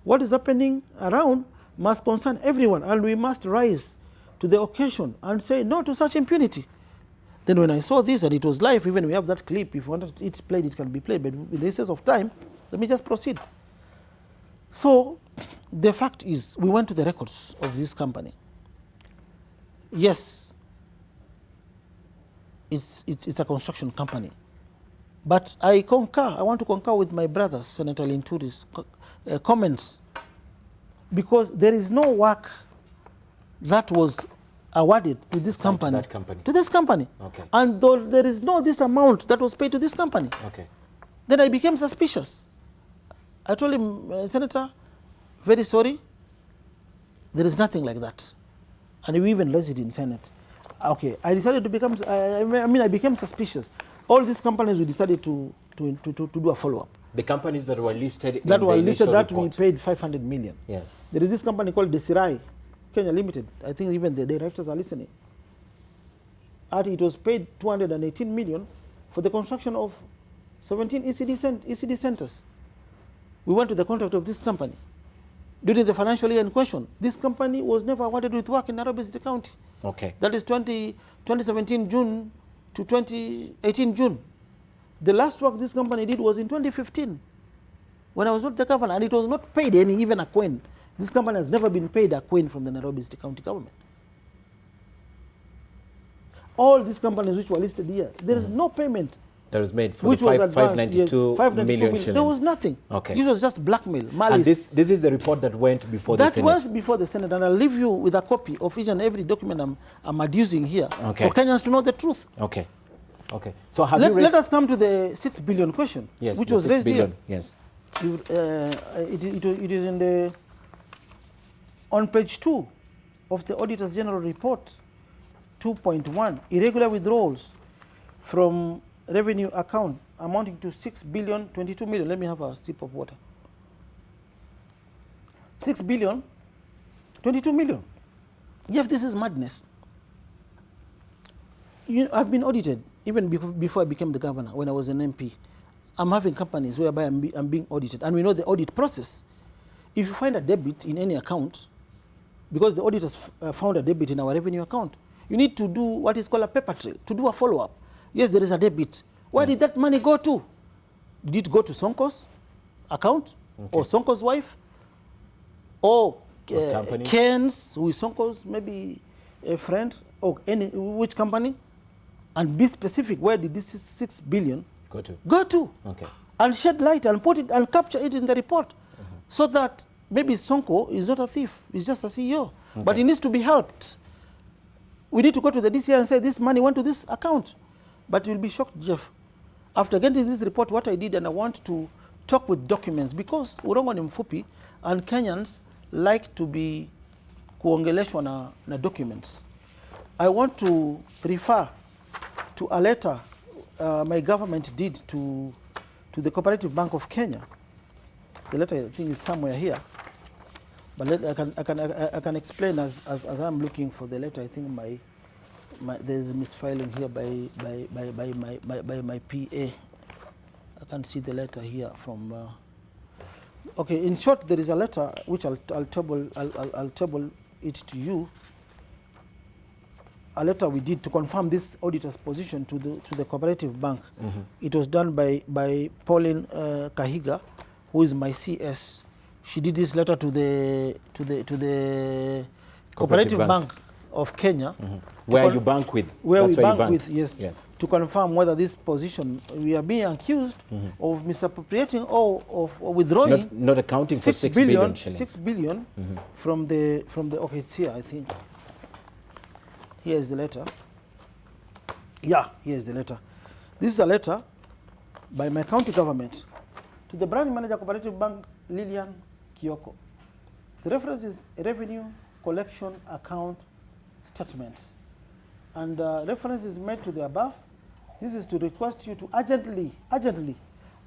What is happening around must concern everyone, and we must rise to the occasion and say no to such impunity. Then when I saw this, and it was live, even we have that clip, if you want it played, it can be played, but in the interest of time, let me just proceed. So the fact is, we went to the records of this company. Yes, it's a construction company. But I want to concur with my brother, Senator Linturi's comments, because there is no work that was awarded to this company. To this company. Okay. And though there is no this amount that was paid to this company. Okay. Then I became suspicious. I told him, Senator, very sorry, there is nothing like that. And we even raised it in Senate. Okay, I decided to become, I became suspicious. All these companies, we decided to do a follow-up. The companies that were listed that in were the listed that report. we paid 500 million. Yes. There is this company called Desirai, Kenya Limited. I think even the directors are listening. It was paid 218 million for the construction of 17 ECD centers. We went to the contract of this company. During the financial year in question, this company was never awarded with work in Nairobi City County. Okay. That is 2017 June to 2018 June. The last work this company did was in 2015. when I was not the governor, and it was not paid even a coin. This company has never been paid a coin from the Nairobi City County government. All these companies which were listed here, there is no payment. That was made for Which the was 592 million shillings. There was nothing. Okay. This was just blackmail, malice. And this is the report that went before the Senate? That was before the Senate, and I'll leave you with a copy of each and every document I'm adducing here Okay. for Kenyans to know the truth. Okay. Okay. So have Let us come to the 6 billion question, yes, which was raised here. Yes. It is in the on page 2 of the Auditor's General Report, 2.1, irregular withdrawals from revenue account amounting to 6 billion 22 million. Let me have a sip of water. 6 billion 22 million. Yes, this is madness. I've been audited even before I became the governor. When I was an MP, I'm having companies whereby I'm being audited, and we know the audit process. If you find a debit in any account, because the auditors found a debit in our revenue account, you need to do what is called a paper trail, to do a follow-up. Yes, there is a debit. Where did that money go to? Did it go to Sonko's account, or Sonko's wife, or Ken's, who is Sonko's maybe a friend, or which company? And be specific, where did this 6 billion go to? Okay. And shed light and put it and capture it in the report, so that maybe Sonko is not a thief, he's just a CEO. But he needs to be helped. We need to go to the DCI and say this money went to this account. But you'll be shocked, Jeff. After getting this report, what I did, and I want to talk with documents, because urongo ni mfupi, and Kenyans like to be kuongeleshwa na documents. I want to refer to a letter my government did to the Cooperative Bank of Kenya. The letter, I think it's somewhere here, but I can explain as I'm looking for the letter. I think there's a misfiling here by my PA. I can't see the letter here from. Okay, in short, there is a letter which I'll table it to you. A letter we did to confirm this auditor's position to the Cooperative Bank. It was done by Pauline Kahiga, who is my CS. She did this letter to the Cooperative Bank of Kenya. Where you bank with. Where we bank with, yes. To confirm whether this position, we are being accused of misappropriating or of withdrawing. Not accounting for 6 billion shillings. 6 billion from the, okay, it's here, I think. Here is the letter. Yeah, here is the letter. This is a letter by my county government to the branch manager Cooperative Bank, Lilian Kioko. The reference is revenue collection account statements. And reference is made to the above. This is to request you to urgently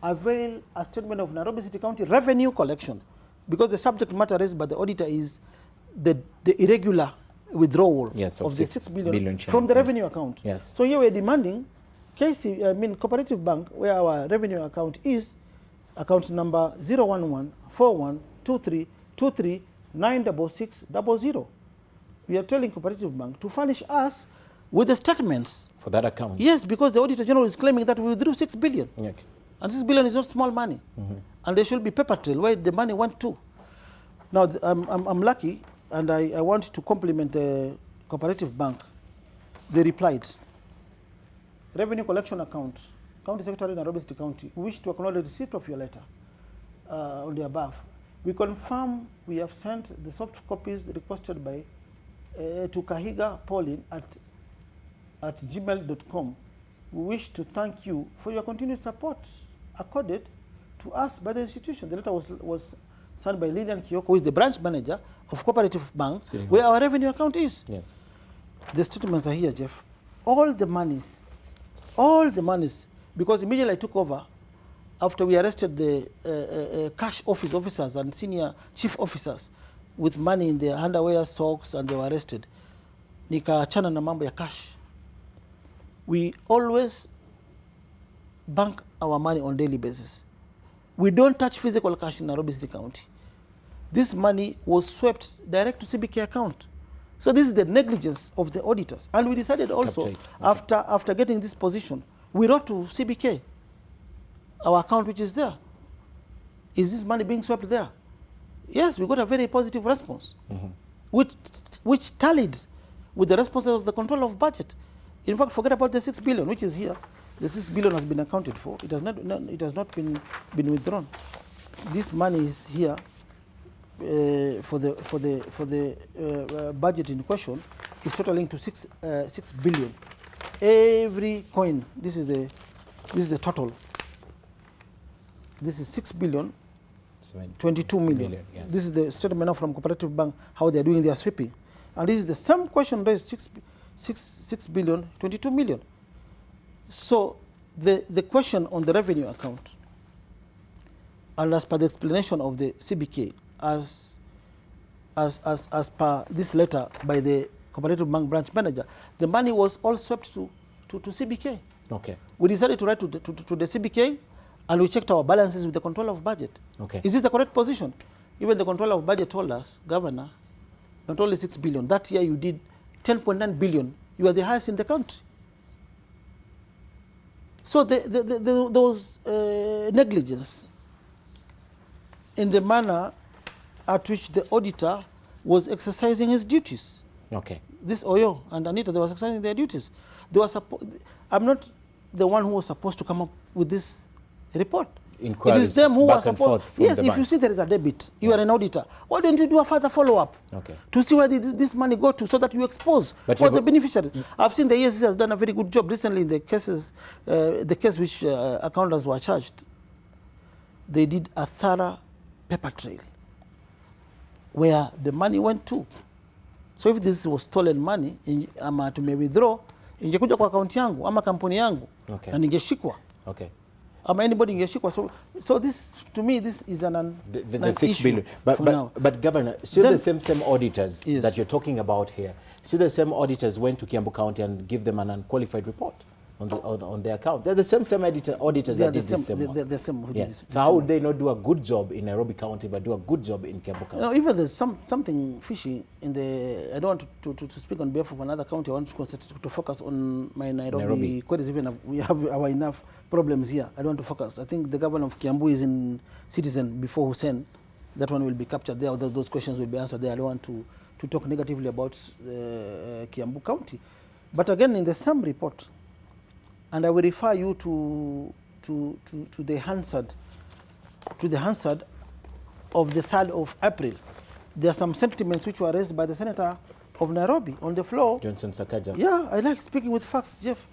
avail a statement of Nairobi City County revenue collection, because the subject matter raised by the auditor is the irregular withdrawal of the 6 billion from the revenue account. Yes. So here we're demanding Cooperative Bank, where our revenue account is, account number 011-4123-23-96600. We are telling Cooperative Bank to furnish us with the statements for that account. Yes, because the Auditor General is claiming that we withdrew 6 billion. Okay. And 6 billion is not small money. And there should be paper trail where the money went to. Now, I'm lucky, and I want to compliment the Cooperative Bank. They replied, revenue collection account, County Secretary, Nairobi City County, we wish to acknowledge the receipt of your letter on the above. We confirm we have sent the soft copies requested by to Kahiga Pauline at gmail.com. We wish to thank you for your continued support accorded to us by the institution. The letter was signed by Lilian Kioko, who is the branch manager of Cooperative Bank, where our revenue account is. Yes. The statements are here, Jeff. All the monies, because immediately I took over, after we arrested the cash office officers and senior chief officers with money in their underwear, socks, and they were arrested, nikaachana na mambo ya cash. We always bank our money on a daily basis. We don't touch physical cash in Nairobi City County. This money was swept direct to CBK account. So this is the negligence of the auditors. And we decided also, after getting this position, we wrote to CBK, our account which is there. Is this money being swept there? Yes, we got a very positive response, which tallied with the response of the control of budget. In fact, forget about the 6 billion, which is here. The 6 billion has been accounted for. It has not been withdrawn. This money is here for the budget in question. It's totaling to 6 billion. Every coin. This is the total. This is 6 billion. 22 million. Yes. This is the statement now from Cooperative Bank, how they are doing their sweeping. And this is the same question raised, 6 billion, 22 million. So the question on the revenue account, and as per the explanation of the CBK, as per this letter by the Cooperative Bank branch manager, the money was all swept to CBK. Okay. We decided to write to the CBK, and we checked our balances with the control of budget. Okay. Is this the correct position? Even the control of budget told us, Governor, not only 6 billion, that year you did 10.9 billion. You are the highest in the country. So there was negligence in the manner at which the auditor was exercising his duties. Okay. This Oyo and Anita, they were exercising their duties. They were I'm not the one who was supposed to come up with this report. Inquiries it is them who are supposed. Yes, if you see there is a debit, you are an auditor. Why don't you do a further follow-up to see where this money go to, so that you expose what the beneficiaries. I've seen the ESC has done a very good job recently in the cases, the case which accountants were charged. They did a thorough paper trail where the money went to. So if this was stolen money, ama tume withdraw, ingekuja kwa account yangu ama kampuni yangu, na ningeshikwa. Okay. Anybody ingeshikwa. So this, to me, this is an the 6 billion. But Governor, still then, the same auditors that you're talking about here, still the same auditors went to Kiambu County and give them an unqualified report on their account. They're the same auditors that did this same one. They're the same. Yes. So how would they not do a good job in Nairobi County but do a good job in Kiambu County? No, even there's something fishy in the. I don't want to speak on behalf of another county. I want to focus on my Nairobi queries. Even we have our enough problems here. I don't want to focus. I think the governor of Kiambu is in Citizen before Hussein. That one will be captured there. Those questions will be answered there. I don't want to talk negatively about Kiambu County. But again, in the same report, and I will refer you to the Hansard of the 3rd of April. There are some sentiments which were raised by the Senator of Nairobi on the floor. Johnson Sakaja. Yeah, I like speaking with facts, Jeff.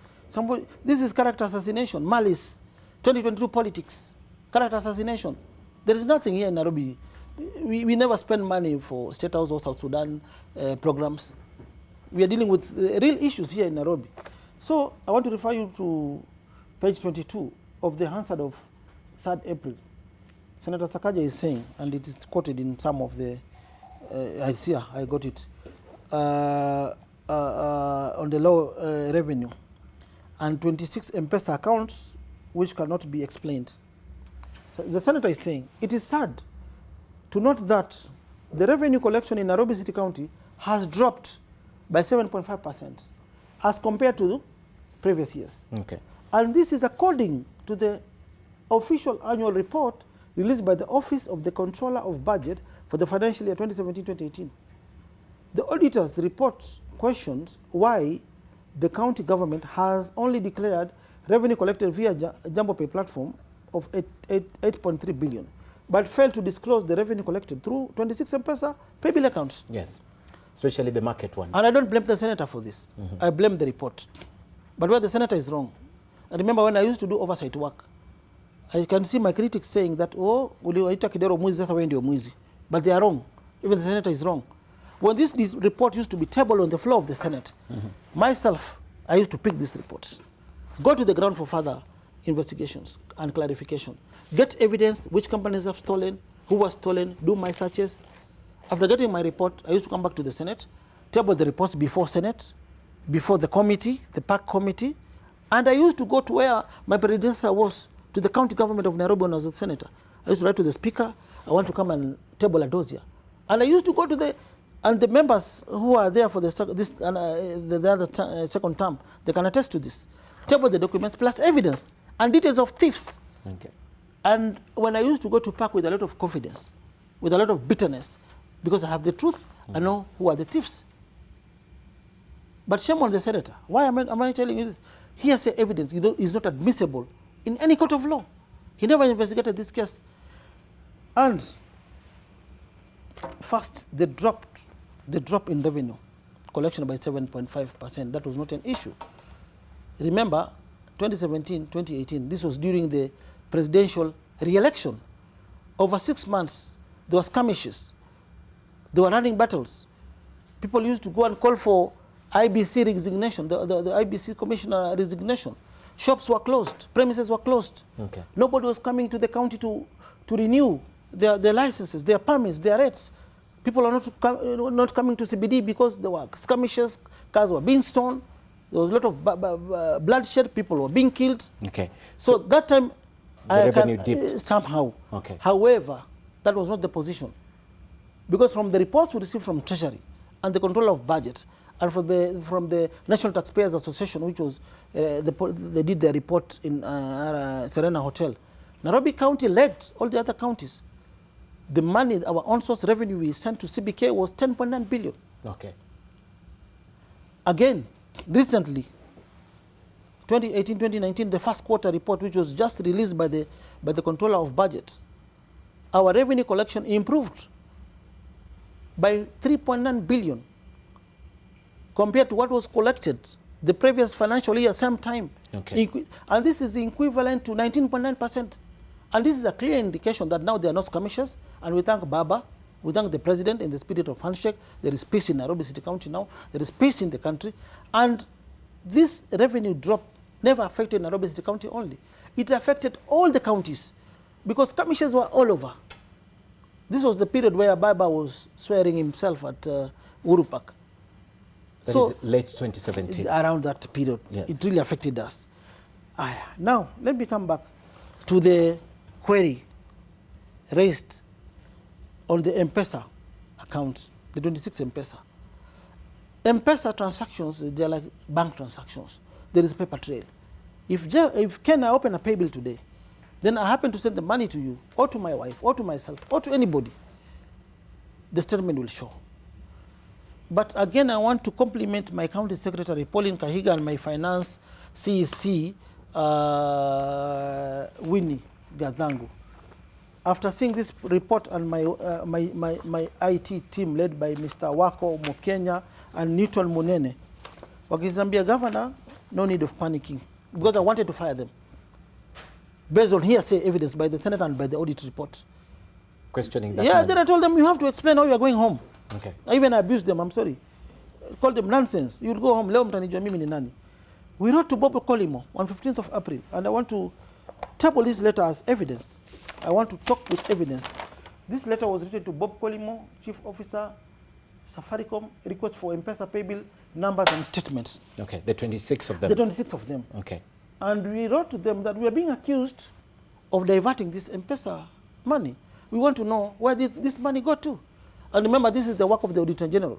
This is character assassination, malice, 2022 politics, character assassination. There is nothing here in Nairobi. We never spend money for State House or South Sudan programs. We are dealing with real issues here in Nairobi. So I want to refer you to page 22 of the Hansard of 3rd April. Senator Sakaja is saying, and it is quoted in some of the, I got it, on the low revenue, and 26 M-Pesa accounts which cannot be explained. So the Senator is saying, it is sad to note that the revenue collection in Nairobi City County has dropped by 7.5% as compared to previous years. Okay. And this is according to the official annual report released by the Office of the Controller of Budget for the financial year 2017-2018. The auditors report questions why the county government has only declared revenue collected via Jambo Pay platform of 8.3 billion, but failed to disclose the revenue collected through 26 M-Pesa pay bill accounts. Yes, especially the market one. And I don't blame the Senator for this. I blame the report. But where the Senator is wrong, I remember when I used to do oversight work, I can see my critics saying that, oh, uliwaita Kidero mwizi, sasa wewe ndio mwizi. But they are wrong. Even the Senator is wrong. When this report used to be tabled on the floor of the Senate, myself, I used to pick these reports, go to the ground for further investigations and clarification, get evidence which companies have stolen, who was stolen, do my searches. After getting my report, I used to come back to the Senate, table the reports before Senate, before the committee, the PAC committee, and I used to go to where my predecessor was, to the county government of Nairobi when I was a senator. I used to write to the speaker, I want to come and table a dossier. And I used to go to the members who are there for the other second term, they can attest to this. Table the documents plus evidence and details of thieves. Okay. And when I used to go to park with a lot of confidence, with a lot of bitterness, because I have the truth, I know who are the thieves. But shame on the senator. Why am I telling you this? Hearsay evidence is not admissible in any court of law. He never investigated this case. And first, the drop in revenue collection by 7.5%. That was not an issue. Remember, 2017, 2018, this was during the presidential re-election. Over 6 months, there were skirmishes. They were running battles. People used to go and call for IBC resignation, the IBC commissioner resignation. Shops were closed, premises were closed. Okay. Nobody was coming to the county to renew their licenses, their permits, their rates. People are not coming to CBD because there were skirmishes, cars were being stolen, there was a lot of bloodshed, people were being killed. Okay. So that time, the revenue dipped. Somehow. Okay. However, that was not the position. Because from the reports we received from Treasury and the control of budget, and from the National Taxpayers Association, which was, they did their report in Serena Hotel, Nairobi County led all the other counties. The money, our own source revenue we sent to CBK was 10.9 billion. Okay. Again, recently, 2018, 2019, the first quarter report, which was just released by the controller of budget, our revenue collection improved by 3.9 billion compared to what was collected the previous financial year, same time. Okay. And this is equivalent to 19.9%. And this is a clear indication that now there are no skirmishes. And we thank Baba, we thank the president in the spirit of handshake. There is peace in Nairobi City County now. There is peace in the country. And this revenue drop never affected Nairobi City County only. It affected all the counties because skirmishes were all over. This was the period where Baba was swearing himself at Uhuru Park. That is late 2017. Around that period, yes. It really affected us. Now, let me come back to the query raised on the M-Pesa accounts, the 26 M-Pesa. M-Pesa transactions, they're like bank transactions. There is a paper trail. If Ken, I open a pay bill today, then I happen to send the money to you, or to my wife, or to myself, or to anybody, the statement will show. But again, I want to compliment my county secretary, Pauline Kahiga, and my finance CEC, Winnie Gazangu. After seeing this report and my IT team led by Mr. Wako Mokenya and Newton Munene, wakizambia governor, no need of panicking, because I wanted to fire them based on hearsay evidence by the Senate and by the audit report. Questioning that. Yeah, then I told them, you have to explain how you are going home. Okay. I even abused them, I'm sorry. Called them nonsense. You'll go home, leo mtanijua mimi ni nani. We wrote to Bob Kolimo on 15th of April, and I want to table this letter as evidence. I want to talk with evidence. This letter was written to Bob Kolimo, Chief Officer, Safaricom, request for M-Pesa pay bill, numbers and statements. Okay, the 26 of them. The 26 of them. Okay. And we wrote to them that we are being accused of diverting this M-Pesa money. We want to know where this money got to. And remember, this is the work of the Auditor General.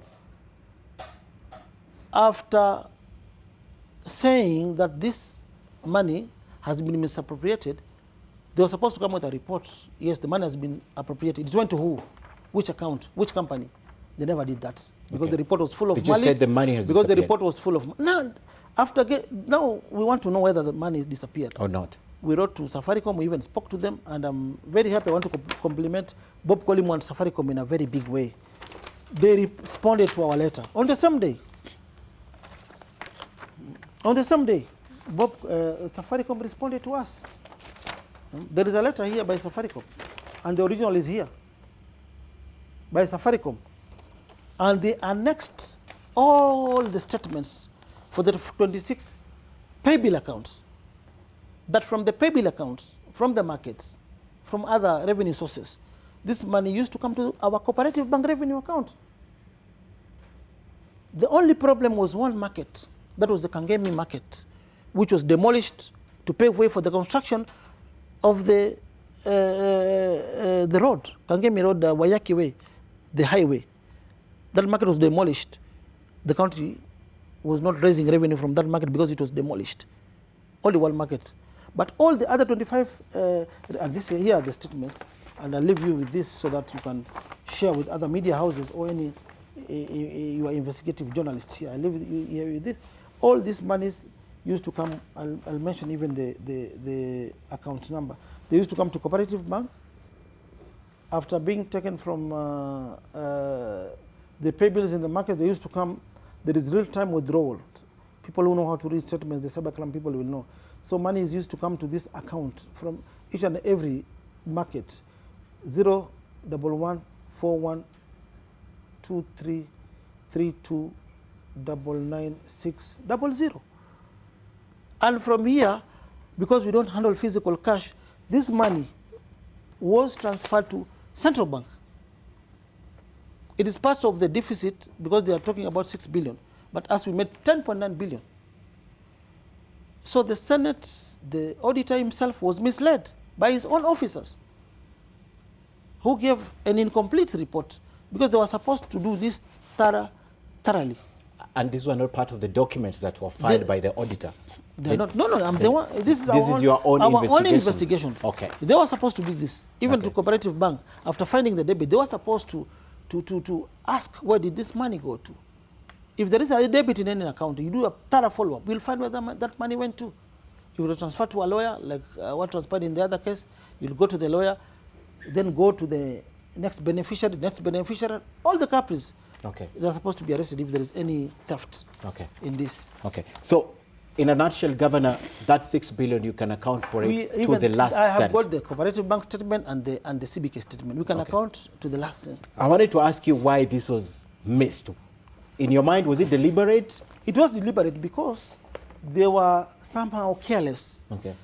After saying that this money has been misappropriated, they were supposed to come with a report. Yes, the money has been appropriated. It went to who? Which account? Which company? They never did that because the report was full of malice. You said the money has because disappeared. the report was full of now. Now we want to know whether the money disappeared or not. We wrote to Safaricom. We even spoke to them, and I'm very happy. I want to compliment Bob Kolimo and Safaricom in a very big way. They responded to our letter on the same day. On the same day, Safaricom responded to us. There is a letter here by Safaricom, and the original is here by Safaricom. And they annexed all the statements for the 26 pay bill accounts. That from the pay bill accounts, from the markets, from other revenue sources, this money used to come to our cooperative bank revenue account. The only problem was one market. That was the Kangemi market, which was demolished to pave way for the construction of the road, Kangemi Road, Wayaki Way, the highway. That market was demolished. The county was not raising revenue from that market because it was demolished. Only one market. But all the other 25, and here are the statements, and I'll leave you with this so that you can share with other media houses or any your investigative journalists here. I leave you here with this. All these monies used to come, I'll mention even the account number. They used to come to Cooperative Bank. After being taken from the pay bills in the market, they used to come, there is real-time withdrawal. People who know how to read statements, the cybercrime people will know. So money is used to come to this account from each and every market. 011412332999600. And from here, because we don't handle physical cash, this money was transferred to central bank. It is part of the deficit because they are talking about 6 billion, but as we made 10.9 billion. So the Senate, the auditor himself was misled by his own officers who gave an incomplete report because they were supposed to do this thoroughly. And these were not part of the documents that were filed by the auditor? They're not. No, I'm the one. This is your own investigation. Okay. They were supposed to do this. Even to Cooperative Bank, after finding the debit, they were supposed to ask where did this money go to. If there is a debit in any account, you do a thorough follow-up. We'll find where that money went to. You will transfer to a lawyer, like what transpired in the other case. You'll go to the lawyer, then go to the next beneficiary, all the culprits. Okay. They're supposed to be arrested if there is any theft in this. Okay. So, in a nutshell, Governor, that 6 billion, you can account for it to the last cent. I have got the Cooperative Bank statement and the CBK statement. We can account to the last cent. I wanted to ask you why this was missed. In your mind, was it deliberate? It was deliberate because they were somehow careless. Okay.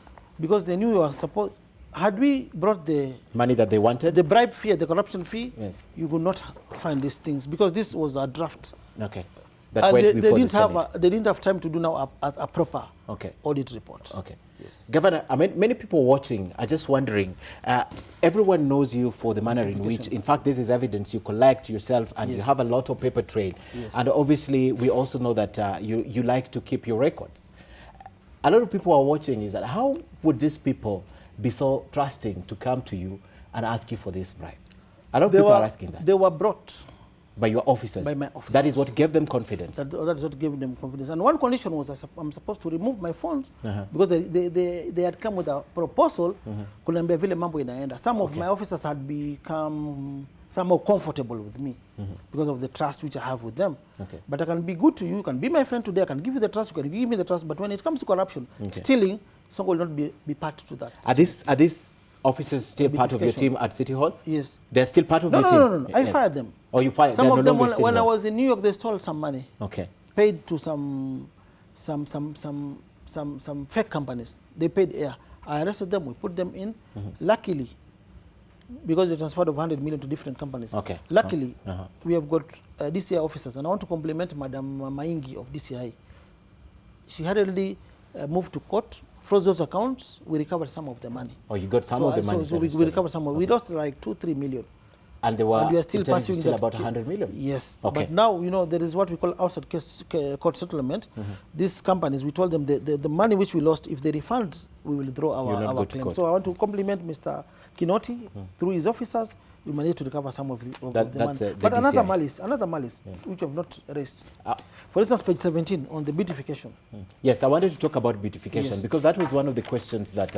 Because they knew we were supposed. Had we brought the money that they wanted, the bribe fee, the corruption fee, yes, you would not find these things because this was a draft. Okay. That went before the Senate. They didn't have time to do now a proper audit report. Okay. Yes. Governor, I mean, many people watching are just wondering, everyone knows you for the manner in which, in fact, this is evidence you collect yourself and you have a lot of paper trail. Yes. And obviously, we also know that you like to keep your records. A lot of people are watching is that how would these people be so trusting to come to you and ask you for this bribe? A lot of people are asking that. They were brought by your officers? By my officers. That is what gave them confidence? That is what gave them confidence. And one condition was I'm supposed to remove my phones because they had come with a proposal. Kunaambia vile mambo inaenda. Some of my officers had become somehow comfortable with me because of the trust which I have with them. Okay. But I can be good to you, you can be my friend today, I can give you the trust, you can give me the trust, but when it comes to corruption, stealing, Sonko will not be part to that. Are these officers still part of your team at City Hall? Yes. They're still part of your team? No. I fired them. Oh, you fired them? Some of them, when I was in New York, they stole some money. Okay. Paid to some fake companies. They paid air. I arrested them, we put them in. Luckily, because they transferred of 100 million to different companies. Okay. Luckily, we have got DCI officers, and I want to compliment Madam Maingi of DCI. She had already moved to court, froze those accounts, we recovered some of the money. Oh, you got some of the money? So we recovered some of it. We lost like 2-3 million. And we are still pursuing that about 100 million? Yes. Okay. But now, you know, there is what we call outside court settlement. These companies, we told them the money which we lost, if they refund, we will draw our claim. So I want to compliment Mr. Kinoti through his officers. We managed to recover some of the money. But another malice, which we have not raised. For instance, page 17 on the beautification. Yes, I wanted to talk about beautification because that was one of the questions that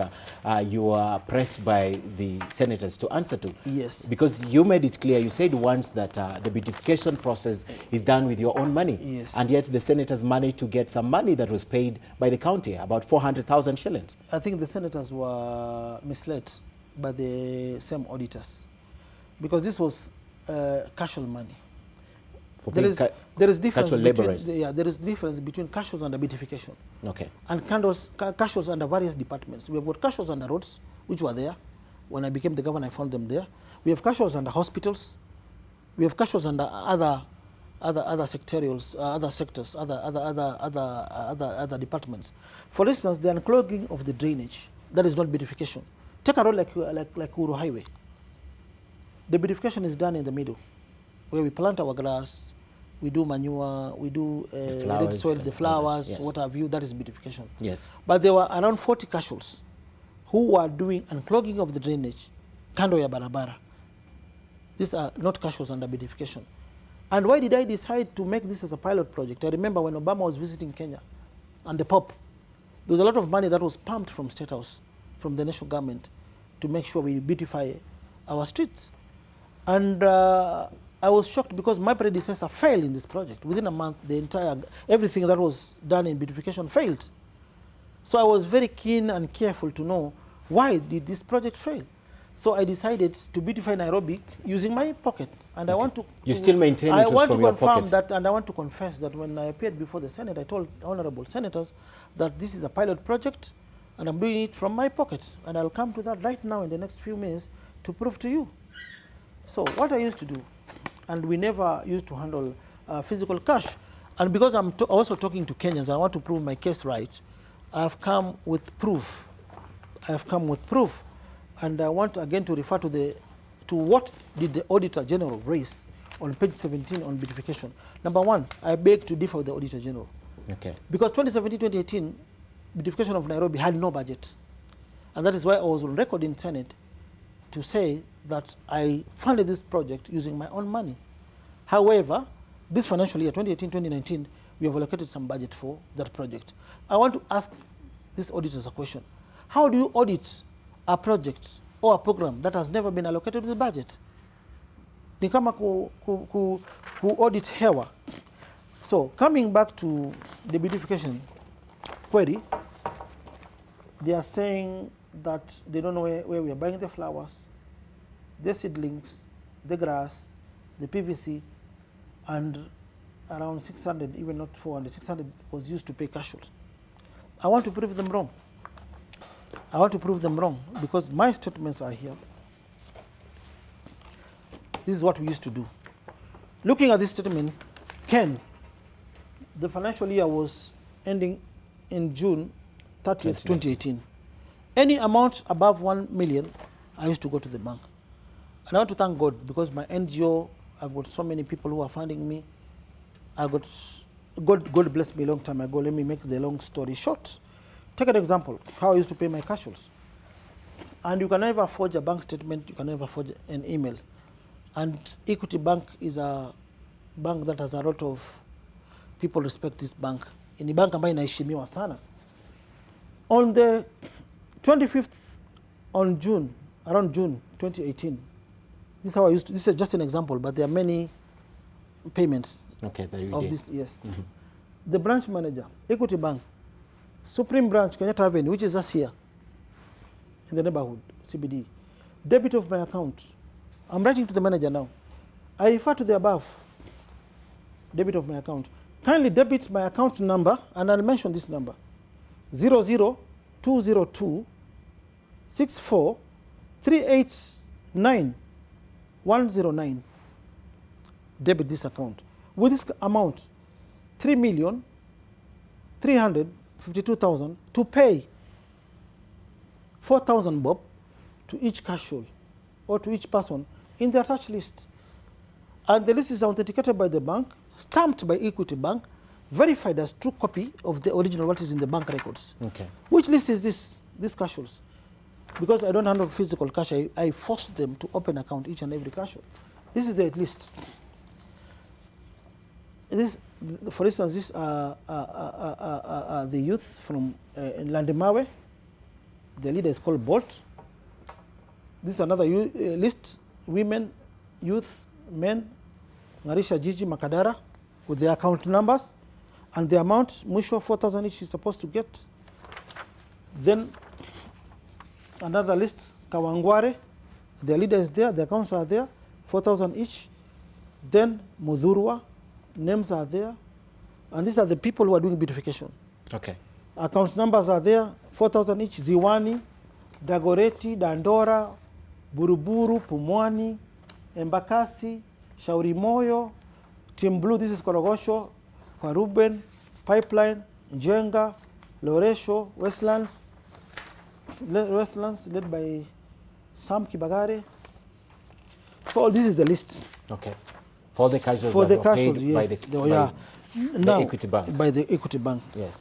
you were pressed by the senators to answer to. Yes. Because you made it clear, you said once that the beautification process is done with your own money. Yes. And yet the senators managed to get some money that was paid by the county, about 400,000 shillings. I think the senators were misled by the same auditors, because this was casual money. There is difference between, there is difference between casuals under beautification. Okay. And casuals under various departments. We have got casuals under roads, which were there. When I became the governor, I found them there. We have casuals under hospitals. We have casuals under other sectorials, other sectors, other departments. For instance, the unclogging of the drainage, that is not beautification. Take a road like Uru Highway. The beautification is done in the middle, where we plant our grass, we do manure, we do red soil, the flowers, what have you. That is beautification. Yes. But there were around 40 casuals who were doing unclogging of the drainage kando ya barabara. These are not casuals under beautification. And why did I decide to make this as a pilot project? I remember when Obama was visiting Kenya and the Pope, there was a lot of money that was pumped from State House, from the national government, to make sure we beautify our streets. And I was shocked because my predecessor failed in this project. Within a month, everything that was done in beautification failed. So I was very keen and careful to know why did this project fail. So I decided to beautify Nairobi using my pocket. And I want to... You still maintain it was from your pocket? I want to confirm that, and I want to confess that when I appeared before the Senate, I told honorable senators that this is a pilot project, and I'm doing it from my pocket. And I'll come to that right now in the next few minutes to prove to you. So what I used to do, and we never used to handle physical cash. And because I'm also talking to Kenyans, I want to prove my case right, I've come with proof. And I want again to refer to what did the Auditor General raise on page 17 on beautification. Number one, I beg to differ with the Auditor General. Okay. Because 2017-2018, beautification of Nairobi had no budget. And that is why I was on record in Senate to say that I funded this project using my own money. However, this financial year, 2018-2019, we have allocated some budget for that project. I want to ask these auditors a question. How do you audit a project or a program that has never been allocated with the budget? Ni kama ku audit hewa. So coming back to the beautification query, they are saying that they don't know where we are buying the flowers, the seedlings, the grass, the PVC, and around 600, even not 400, 600 was used to pay casuals. I want to prove them wrong. I want to prove them wrong because my statements are here. This is what we used to do. Looking at this statement, Ken, the financial year was ending in June 30th, 2018. Any amount above 1 million, I used to go to the bank. And I want to thank God because my NGO, I've got so many people who are funding me. God blessed me a long time ago. Let me make the long story short. Take an example, how I used to pay my casuals. And you can never forge a bank statement, you can never forge an email. And Equity Bank is a bank that has a lot of people respect this bank. Ni bank ambayo inaheshimiwa sana. On the 25th on June, around June 2018, this is how I used to, this is just an example, but there are many payments that you of did. This. Yes. The branch manager, Equity Bank, Supreme Branch, Kenyatta Avenue, which is just here in the neighborhood, CBD. Debit of my account. I'm writing to the manager now. I refer to the above. Debit of my account. Kindly debit my account number, and I'll mention this number. 00202 64 389 109. Debit this account. With this amount, 3,352,000 to pay 4,000 bob to each casual or to each person in the attached list. And the list is authenticated by the bank, stamped by Equity Bank, verified as true copy of the original what is in the bank records. Okay. Which list is this? These casuals. Because I don't handle physical cash, I force them to open account each and every casual. This is the list. This, for instance, this the youth from Landemawe. The leader is called Bolt. This is another list: women, youth, men, Ngarisha Gigi Makadara, with their account numbers and the amount. Mwisho 4,000 each is supposed to get. Then another list: Kawangware. The leader is there. The accounts are there. 4,000 each. Then Mudhurwa. Names are there, and these are the people who are doing beautification. Okay. Account numbers are there, 4,000 each. Ziwani, Dagoreti, Dandora, Buruburu, Pumwani, Embakasi, Shauri Moyo, Team Blue, this is Korogosho, Kwaruben, Pipeline, Njenga, Loresho, Westlands led by Sam Kibagare. So this is the list. Okay. For the casuals, yes. By the Equity Bank. By the Equity Bank. Yes.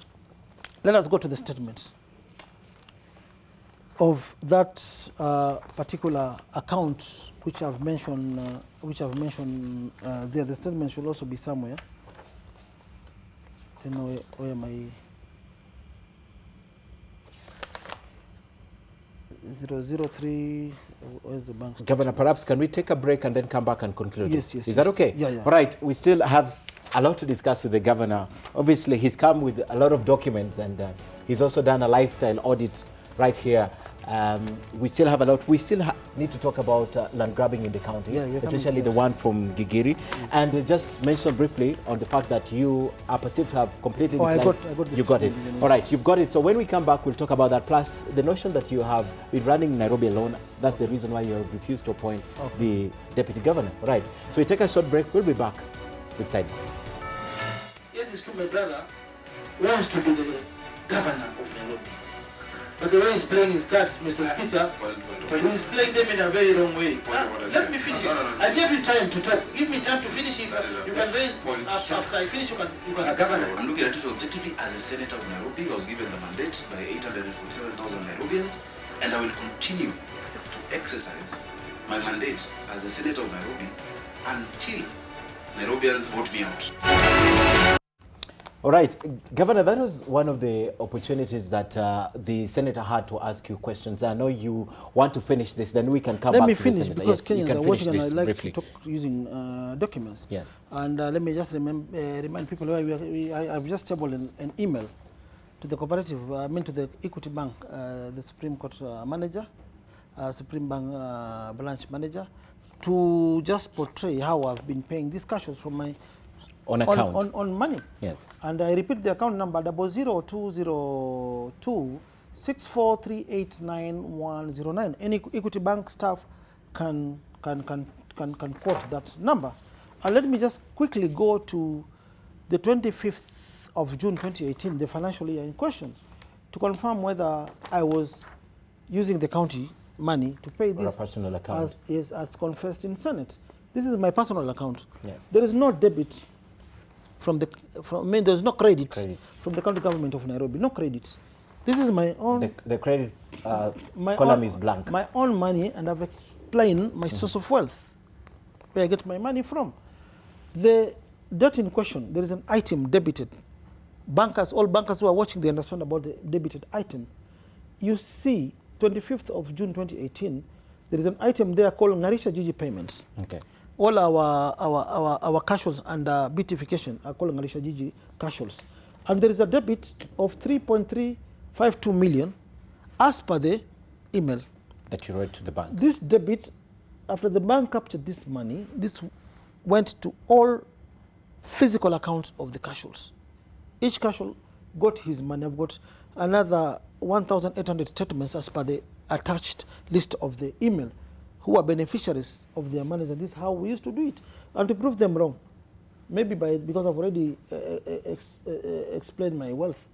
Let us go to the statements. of that particular account which I've mentioned, there. The statement should also be somewhere. You know where my 003. Where's the bank? Governor, perhaps can we take a break and then come back and conclude? Yes, yes. Is that okay? Yeah, yeah. All right. We still have a lot to discuss with the governor. Obviously, he's come with a lot of documents, and he's also done a lifestyle audit right here. We still have a lot. We still need to talk about land grabbing in the county, especially the one from Gigiri. Yes. And just mention briefly on the fact that you are perceived to have completed I got this. You got it. All right, you've got it. So when we come back, we'll talk about that. Plus, the notion that you have been running Nairobi alone, that's the reason why you have refused to appoint the deputy governor. All right. So we take a short break. We'll be back with Sidebar. Yes, it's true. My brother wants to be the governor of Nairobi. But the way he's playing his cards, Mr. Speaker, he's playing them in a very wrong way. Let me finish. I gave you time to talk. Give me time to finish. If you can raise after I finish, you can governor. I'm looking at it objectively as a senator of Nairobi. I was given the mandate by 847,000 Nairobians, and I will continue to exercise my mandate as the senator of Nairobi until Nairobians vote me out. All right, Governor, that was one of the opportunities that the senator had to ask you questions. I know you want to finish this, then we can come back to the senator. Let me finish, because Kenyans are watching, and I like briefly to talk using documents. Yes. And let me just remind people, I've just tabled an email to the cooperative, to the Equity Bank, the Supreme Court manager, Supreme Bank branch manager, to just portray how I've been paying these cashes from my on account. On money. Yes. And I repeat the account number 00202 643899109. Any Equity Bank staff can quote that number. And let me just quickly go to the 25th of June 2018, the financial year in question, to confirm whether I was using the county money to pay this personal account. As confessed in Senate. This is my personal account. Yes. There is no debit there's no credit from the county government of Nairobi. No credit. This is my own. The credit column is blank. My own money, and I've explained my source of wealth, where I get my money from. The debt in question, there is an item debited. All bankers who are watching, they understand about the debited item. You see, 25th of June 2018, there is an item there called Ngarisha Gigi payments. Okay. All our casuals under Beautification are called Ngarisha Gigi casuals. And there is a debit of 3.352 million as per the email that you wrote to the bank. This debit, after the bank captured this money, this went to all physical accounts of the casuals. Each casual got his money. I've got another 1,800 statements as per the attached list of the email, who are beneficiaries of their monies, and this is how we used to do it. And to prove them wrong, maybe because I've already explained my wealth.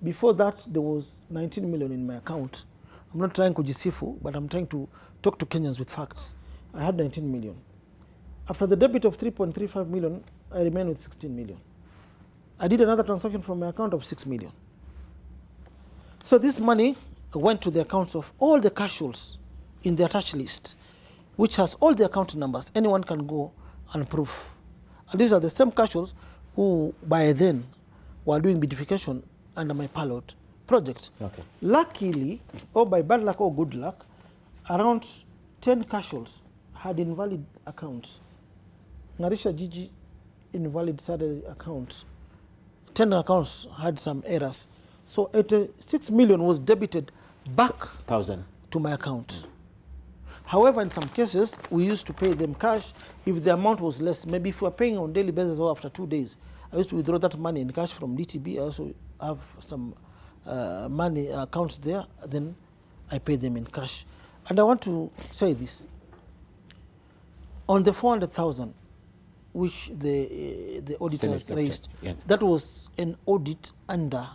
Before that, there was 19 million in my account. I'm not trying kujisifu, but I'm trying to talk to Kenyans with facts. I had 19 million. After the debit of 3.35 million, I remained with 16 million. I did another transaction from my account of 6 million. So this money went to the accounts of all the casuals in the attached list, which has all the account numbers. Anyone can go and prove. And these are the same casuals who by then were doing beautification under my pilot project. Okay. Luckily, or by bad luck or good luck, around 10 casuals had invalid accounts. Ngarisha Gigi invalid salary accounts. 10 accounts had some errors. So 86 million was debited back to my account. However, in some cases, we used to pay them cash if the amount was less. Maybe if we were paying on daily basis or after 2 days, I used to withdraw that money in cash from DTB. I also have some money accounts there. Then I pay them in cash. And I want to say this. On the 400,000, which the auditors raised, yes, that was an audit under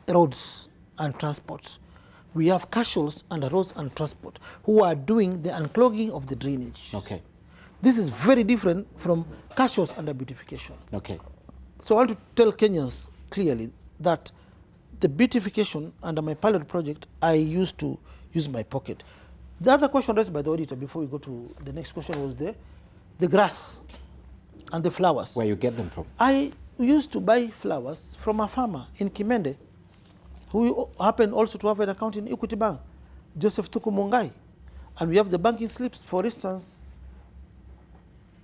roads and transport. We have casuals under roads and transport who are doing the unclogging of the drainage. Okay. This is very different from casuals under beautification. Okay. So I want to tell Kenyans clearly that the beautification under my pilot project, I used to use my pocket. The other question raised by the auditor before we go to the next question was the grass and the flowers. Where you get them from? I used to buy flowers from a farmer in Kimende who happened also to have an account in Equity Bank, Joseph Tuku Mungai. And we have the banking slips. For instance,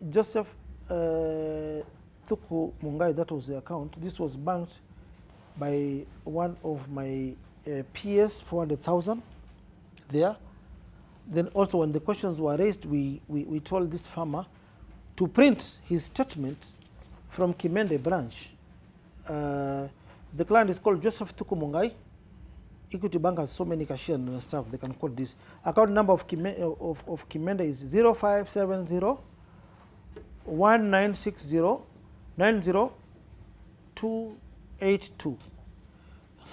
Joseph Tuku Mungai, that was the account. This was banked by one of my peers, 400,000 there. Then also when the questions were raised, we told this farmer to print his statement from Kimende branch. The client is called Joseph Tuku Mungai. Equity Bank has so many cashiers and staff, they can quote this. Account number of Kimende is 0570 1960 90282.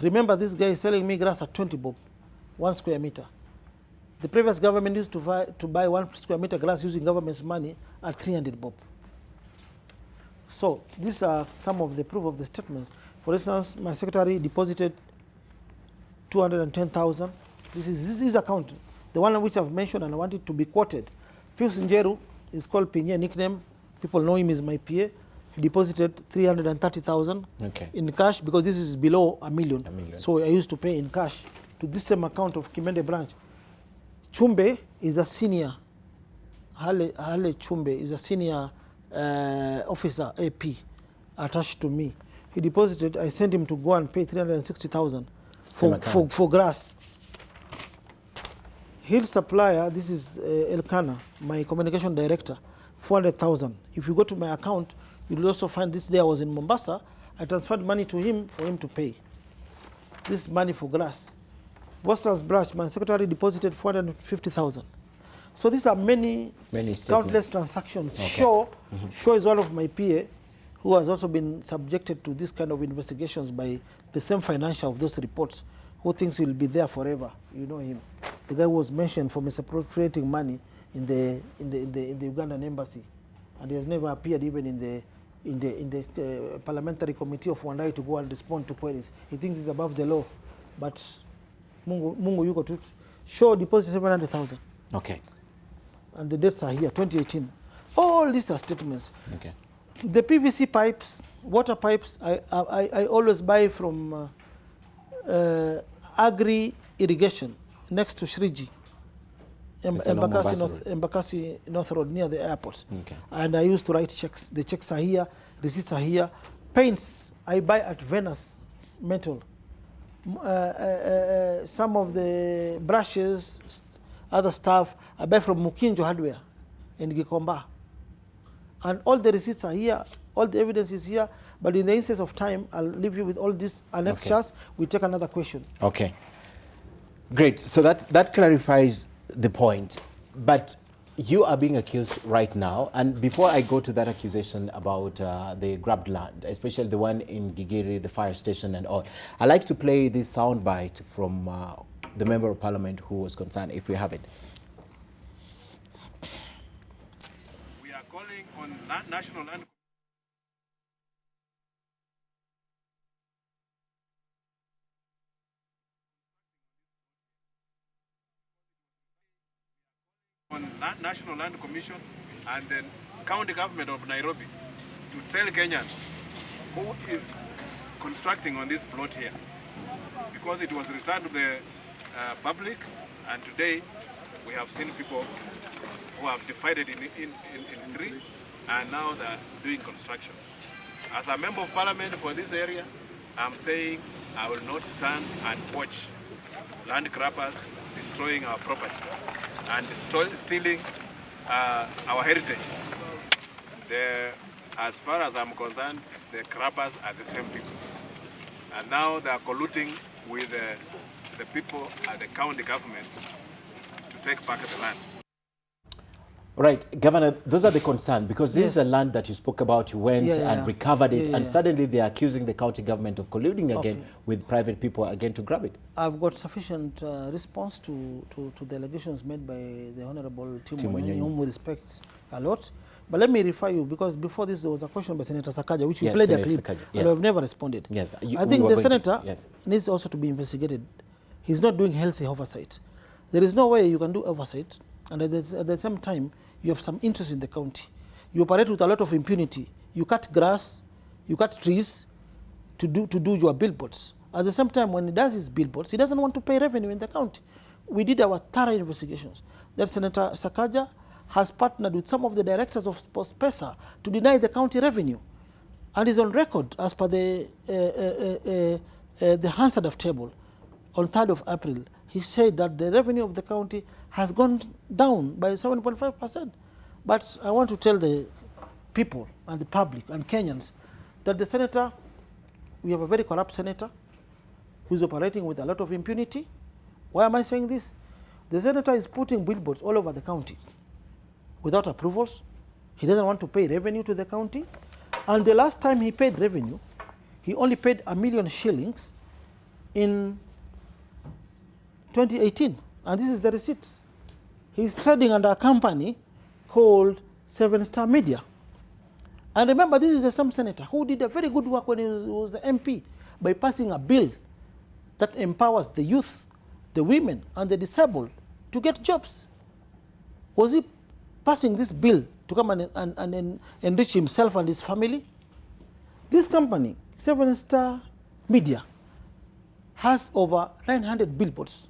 Remember, this guy is selling me grass at 20 bob, 1 square meter. The previous government used to buy 1 square meter grass using government's money at 300 bob. So these are some of the proof of the statements. For instance, my secretary deposited 210,000. This is his account, the one which I've mentioned and I want it to be quoted. Pius Njeru is called Pinye, nickname. People know him as my PA. He deposited 330,000 in cash because this is below a million. So I used to pay in cash to this same account of Kimende branch. Chumbe is a senior. Hale Chumbe is a senior officer, AP, attached to me. He deposited, I sent him to go and pay 360,000 for grass. Hill Supplier, this is Elkana, my communication director, 400,000. If you go to my account, you'll also find this day I was in Mombasa. I transferred money to him for him to pay. This is money for grass. Boston's branch, my secretary deposited 450,000. So these are many countless transactions. Shaw is one of my PA who has also been subjected to this kind of investigations by the same financial of those reports, who thinks he'll be there forever. You know him. The guy was mentioned for misappropriating money in the Ugandan embassy, and he has never appeared even in the parliamentary committee of Wandai to go and respond to queries. He thinks he's above the law, but Mungu yuko tu. Shaw deposited 700,000. Okay. And the dates are here, 2018. All these are statements. Okay. The PVC pipes, water pipes, I always buy from Agri Irrigation next to Shriji, Embakasi North Road near the airport. Okay. And I used to write checks. The checks are here, receipts are here. Paints, I buy at Venus Metal. Some of the brushes, other stuff, I buy from Mukinjo Hardware in Gikomba. And all the receipts are here, all the evidence is here, but in the instance of time, I'll leave you with all these annexures. We take another question. Okay. Great. So that clarifies the point. But you are being accused right now, and before I go to that accusation about the grabbed land, especially the one in Gigiri, the fire station and all, I'd like to play this soundbite from the Member of Parliament who was concerned, if we have it. We are calling on National Land National Land Commission and the county government of Nairobi to tell Kenyans who is constructing on this plot here, because it was returned to the public, and today we have seen people who have divided in three, and now they're doing construction. As a member of parliament for this area, I'm saying I will not stand and watch land grabbers destroying our property and stealing our heritage. As far as I'm concerned, the grabbers are the same people. And now they are colluding with the people at the county government to take back the land. Right, Governor, those are the concerns, because this is the land that you spoke about. You went and recovered it, and suddenly they are accusing the county government of colluding again with private people again to grab it. I've got sufficient response to the allegations made by the Honorable Tim Wanyonyi, whom we respect a lot. But let me refer you, because before this there was a question by Senator Sakaja, which we Yes, played a Senator clip, Sakaja, and I have never responded. Yes, I think the senator needs also to be investigated. He's not doing healthy oversight. There is no way you can do oversight, and at the same time, you have some interest in the county. You operate with a lot of impunity. You cut grass, you cut trees to do your billboards. At the same time, when he does his billboards, he doesn't want to pay revenue in the county. We did our thorough investigations. That Senator Sakaja has partnered with some of the directors of PESA to deny the county revenue, and is on record as per the Hansard table on 3rd of April. He said that the revenue of the county has gone down by 7.5%. But I want to tell the people and the public and Kenyans that the senator, we have a very corrupt senator who is operating with a lot of impunity. Why am I saying this? The senator is putting billboards all over the county without approvals. He doesn't want to pay revenue to the county. And the last time he paid revenue, he only paid 1 million shillings in 2018. And this is the receipt. He's trading under a company called 7 Star Media. And remember, this is the same senator who did a very good work when he was the MP by passing a bill that empowers the youth, the women, and the disabled to get jobs. Was he passing this bill to come and enrich himself and his family? This company, 7 Star Media, has over 900 billboards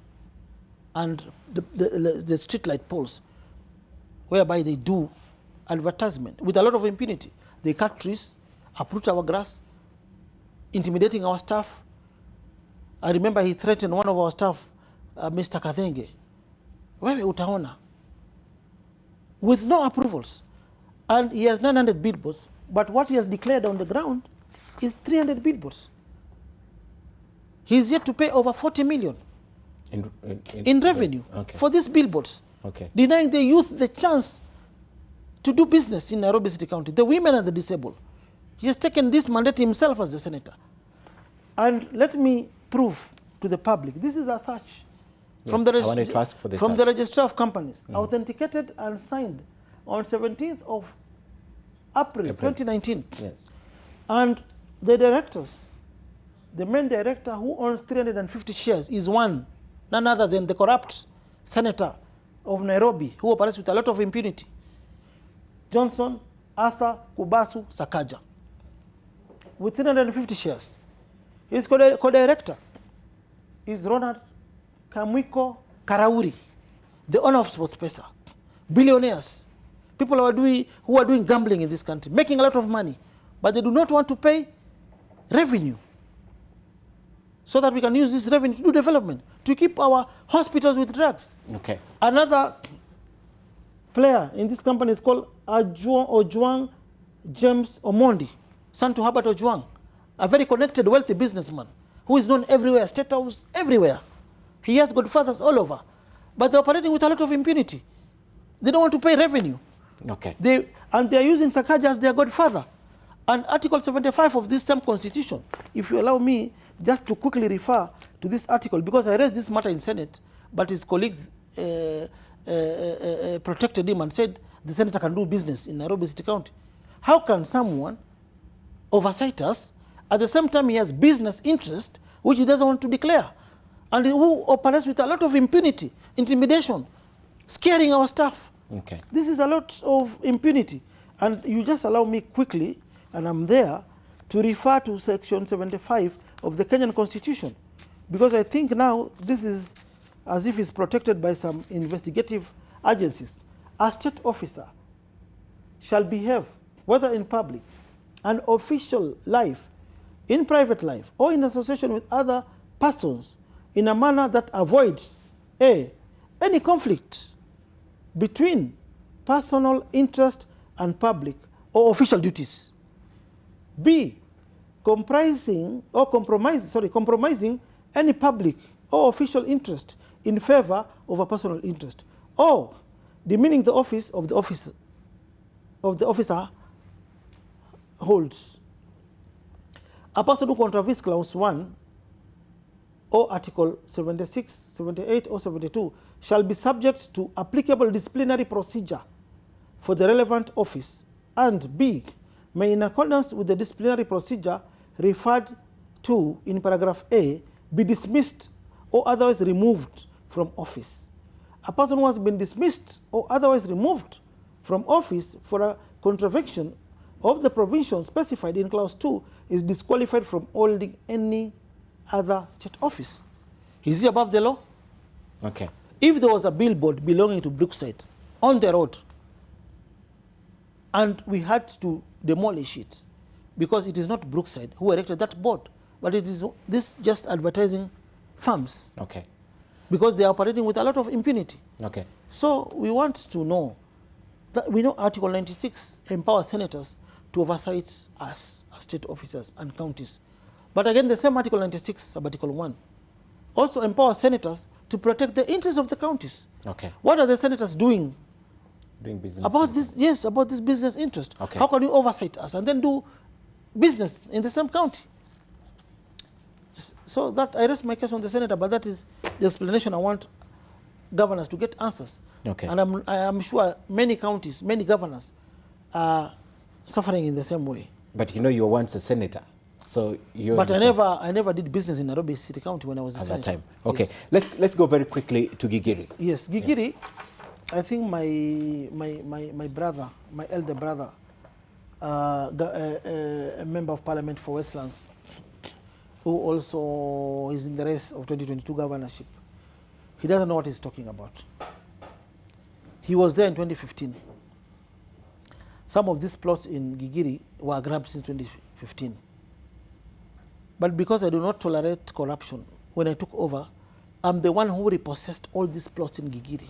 and the street light poles whereby they do advertisement with a lot of impunity. They cut trees, uproot our grass, intimidating our staff. I remember he threatened one of our staff, Mr. Kathenge, wewe utaona, with no approvals. And he has 900 billboards, but what he has declared on the ground is 300 billboards. He's yet to pay over 40 million in revenue for these billboards, denying the youth the chance to do business in Nairobi City County, the women and the disabled. He has taken this mandate himself as the senator. And let me prove to the public, this is a search from the Registrar of Companies, authenticated and signed on 17th of April 2019. Yes. And the directors, the main director who owns 350 shares is none other than the corrupt senator of Nairobi who operates with a lot of impunity, Johnson Arthur Kubasu Sakaja, with 350 shares. His co-director is Ronald Kamwiko Karauri, the owner of SportsPesa. Billionaires, people who are doing gambling in this country, making a lot of money, but they do not want to pay revenue so that we can use this revenue to do development, to keep our hospitals with drugs. Another player in this company is called Ojwang James Omondi, son to Herbert Ojwang, a very connected, wealthy businessman who is known everywhere, State House, everywhere. He has godfathers all over, but they're operating with a lot of impunity. They don't want to pay revenue. They are using Sakaja as their godfather. And Article 75 of this same constitution, if you allow me just to quickly refer to this article, because I raised this matter in Senate, but his colleagues protected him and said the senator can do business in Nairobi City County. How can someone oversight us, at the same time he has business interest which he doesn't want to declare, and who operates with a lot of impunity, intimidation, scaring our staff? This is a lot of impunity. And you just allow me quickly, and I'm there, to refer to section 75 of the Kenyan Constitution, because I think now this is as if it's protected by some investigative agencies. A state officer shall behave, whether in public and official life, in private life, or in association with other persons, in a manner that avoids A, any conflict between personal interest and public or official duties. B, compromising any public or official interest in favor of a personal interest, or demeaning the office of the officer holds. A person who contravenes clause 1 or article 76, 78, or 72 shall be subject to applicable disciplinary procedure for the relevant office and B, may in accordance with the disciplinary procedure referred to in paragraph A be dismissed or otherwise removed from office. A person who has been dismissed or otherwise removed from office for a contravention of the provision specified in clause 2 is disqualified from holding any other state office. Is he above the law? Okay. If there was a billboard belonging to Brookside on the road and we had to demolish it because it is not Brookside who erected that board, but it is this just advertising firms. Okay. Because they are operating with a lot of impunity. Okay. So we want to know that we know Article 96 empowers senators to oversight us as state officers and counties. But again, the same Article 96, sub-Article 1, also empowers senators to protect the interests of the counties. Okay. What are the senators doing Business about this? Yes, about this business interest. Okay. How can you oversight us and then do business in the same county? So that I rest my case on the senator, but that is the explanation I want governors to get answers. Okay. And I am sure many counties, many governors are suffering in the same way. But you know, you were once a senator, so you. But I never did business in Nairobi City County when I was a at senator. that time. Okay, Yes. let's go very quickly to Gigiri. Yes, Gigiri. I think my brother, my elder brother, a member of Parliament for Westlands, who also is in the race of 2022 governorship. He doesn't know what he's talking about. He was there in 2015. Some of these plots in Gigiri were grabbed since 2015. But because I do not tolerate corruption, when I took over, I'm the one who repossessed all these plots in Gigiri.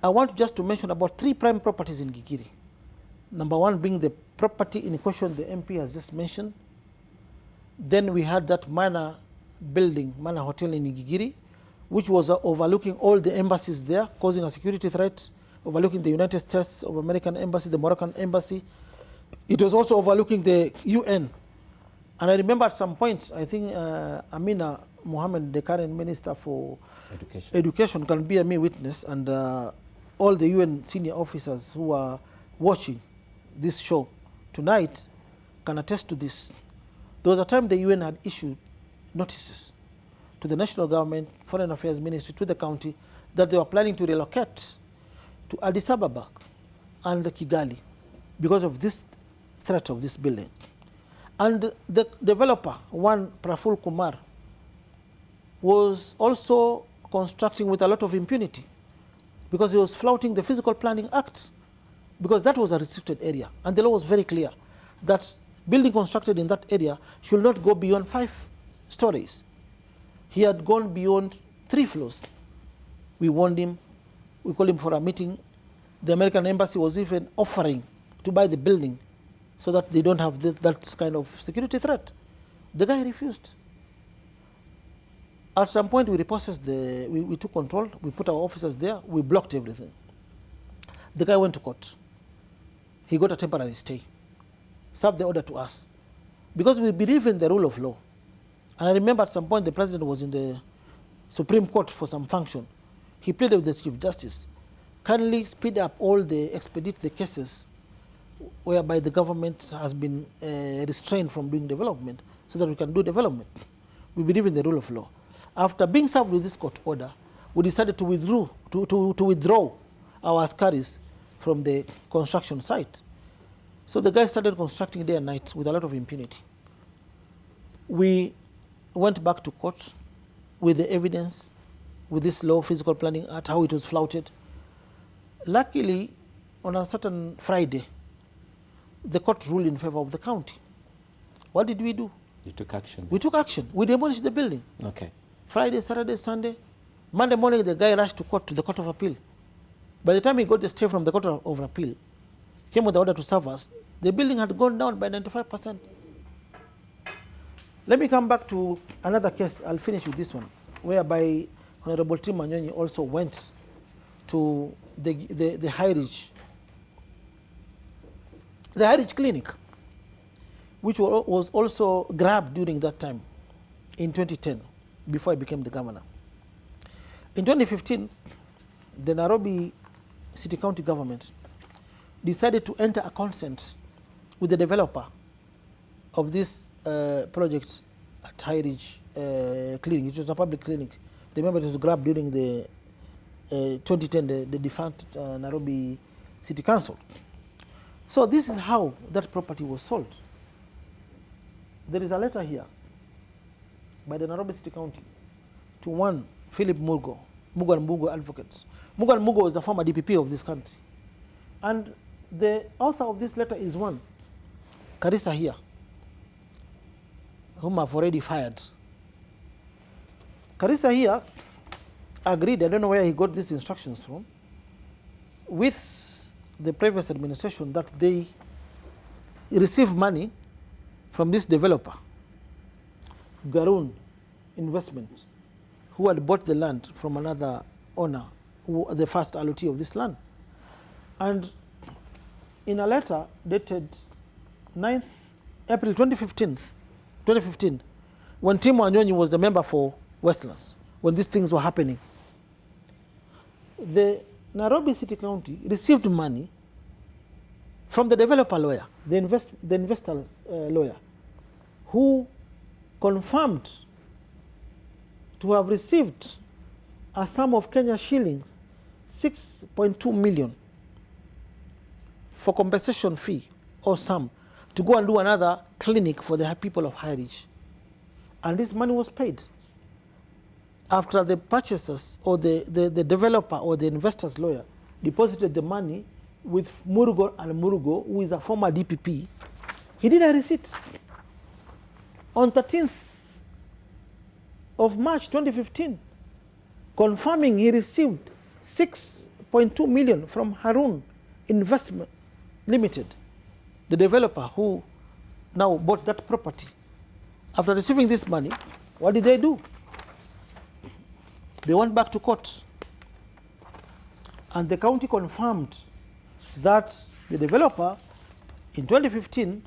I want just to mention about 3 prime properties in Gigiri. Number 1 being the property in question the MP has just mentioned. Then we had that Manor building, Manor Hotel in Gigiri, which was overlooking all the embassies there, causing a security threat, overlooking the United States of American Embassy, the Moroccan Embassy. It was also overlooking the UN. And I remember at some point, I think Amina Mohammed, the current Minister for Education can be a mere witness, and all the UN senior officers who are watching this show tonight can attest to this. There was a time the UN had issued notices to the national government, Foreign Affairs Ministry, to the county, that they were planning to relocate to Addis Ababa and Kigali because of this threat of this building. And the developer, one Praful Kumar, was also constructing with a lot of impunity because he was flouting the Physical Planning Act, because that was a restricted area. And the law was very clear that building constructed in that area should not go beyond 5 stories. He had gone beyond 3 floors. We warned him, we called him for a meeting. The American Embassy was even offering to buy the building so that they don't have that kind of security threat. The guy refused. At some point, we repossessed we took control, we put our officers there, we blocked everything. The guy went to court. He got a temporary stay, served the order to us, because we believe in the rule of law. And I remember at some point the president was in the Supreme Court for some function. He pleaded with the Chief Justice, kindly speed up expedite the cases whereby the government has been restrained from doing development so that we can do development. We believe in the rule of law. After being served with this court order, we decided to withdraw our askaris from the construction site. So the guy started constructing day and night with a lot of impunity. We went back to court with the evidence, with this law, Physical Planning Act, how it was flouted. Luckily, on a certain Friday, the court ruled in favor of the county. What did we do? You took action. We took action. We demolished the building. Okay. Friday, Saturday, Sunday. Monday morning, the guy rushed to court, to the Court of Appeal. By the time he got the stay from the Court of Appeal, came with the order to serve us, the building had gone down by 95%. Let me come back to another case. I'll finish with this one, whereby Honorable Tim Manyonyi also went to the High Ridge Clinic, which was also grabbed during that time in 2010, before I became the governor. In 2015, the Nairobi City County government decided to enter a consent with the developer of this project at High Ridge Clinic. It was a public clinic. Remember, it was grabbed during the 2010, the defunct Nairobi City Council. So this is how that property was sold. There is a letter here by the Nairobi City County to one Philip Mugo and Mugo advocates. Mugo and Mugo is the former DPP of this country. And the author of this letter is one, Karisa here, whom I've already fired. Karisa here agreed, I don't know where he got these instructions from, with the previous administration that they receive money from this developer, Garoon Investments, who had bought the land from another owner, the first allotee of this land. And in a letter dated 9th April 2015, when Tim Wanyonyi was the member for Westlands, when these things were happening, the Nairobi City County received money from the developer lawyer, the investor's lawyer, who confirmed to have received a sum of Kenya shillings 6.2 million for compensation fee or sum to go and do another clinic for the people of High Ridge. And this money was paid after the purchasers or the developer or the investor's lawyer deposited the money with Murugo and Murugo, who is a former DPP. He did a receipt on 13th of March 2015, confirming he received 6.2 million from Harun Investment Limited, the developer who now bought that property. After receiving this money, what did they do? They went back to court, and the county confirmed that the developer in 2015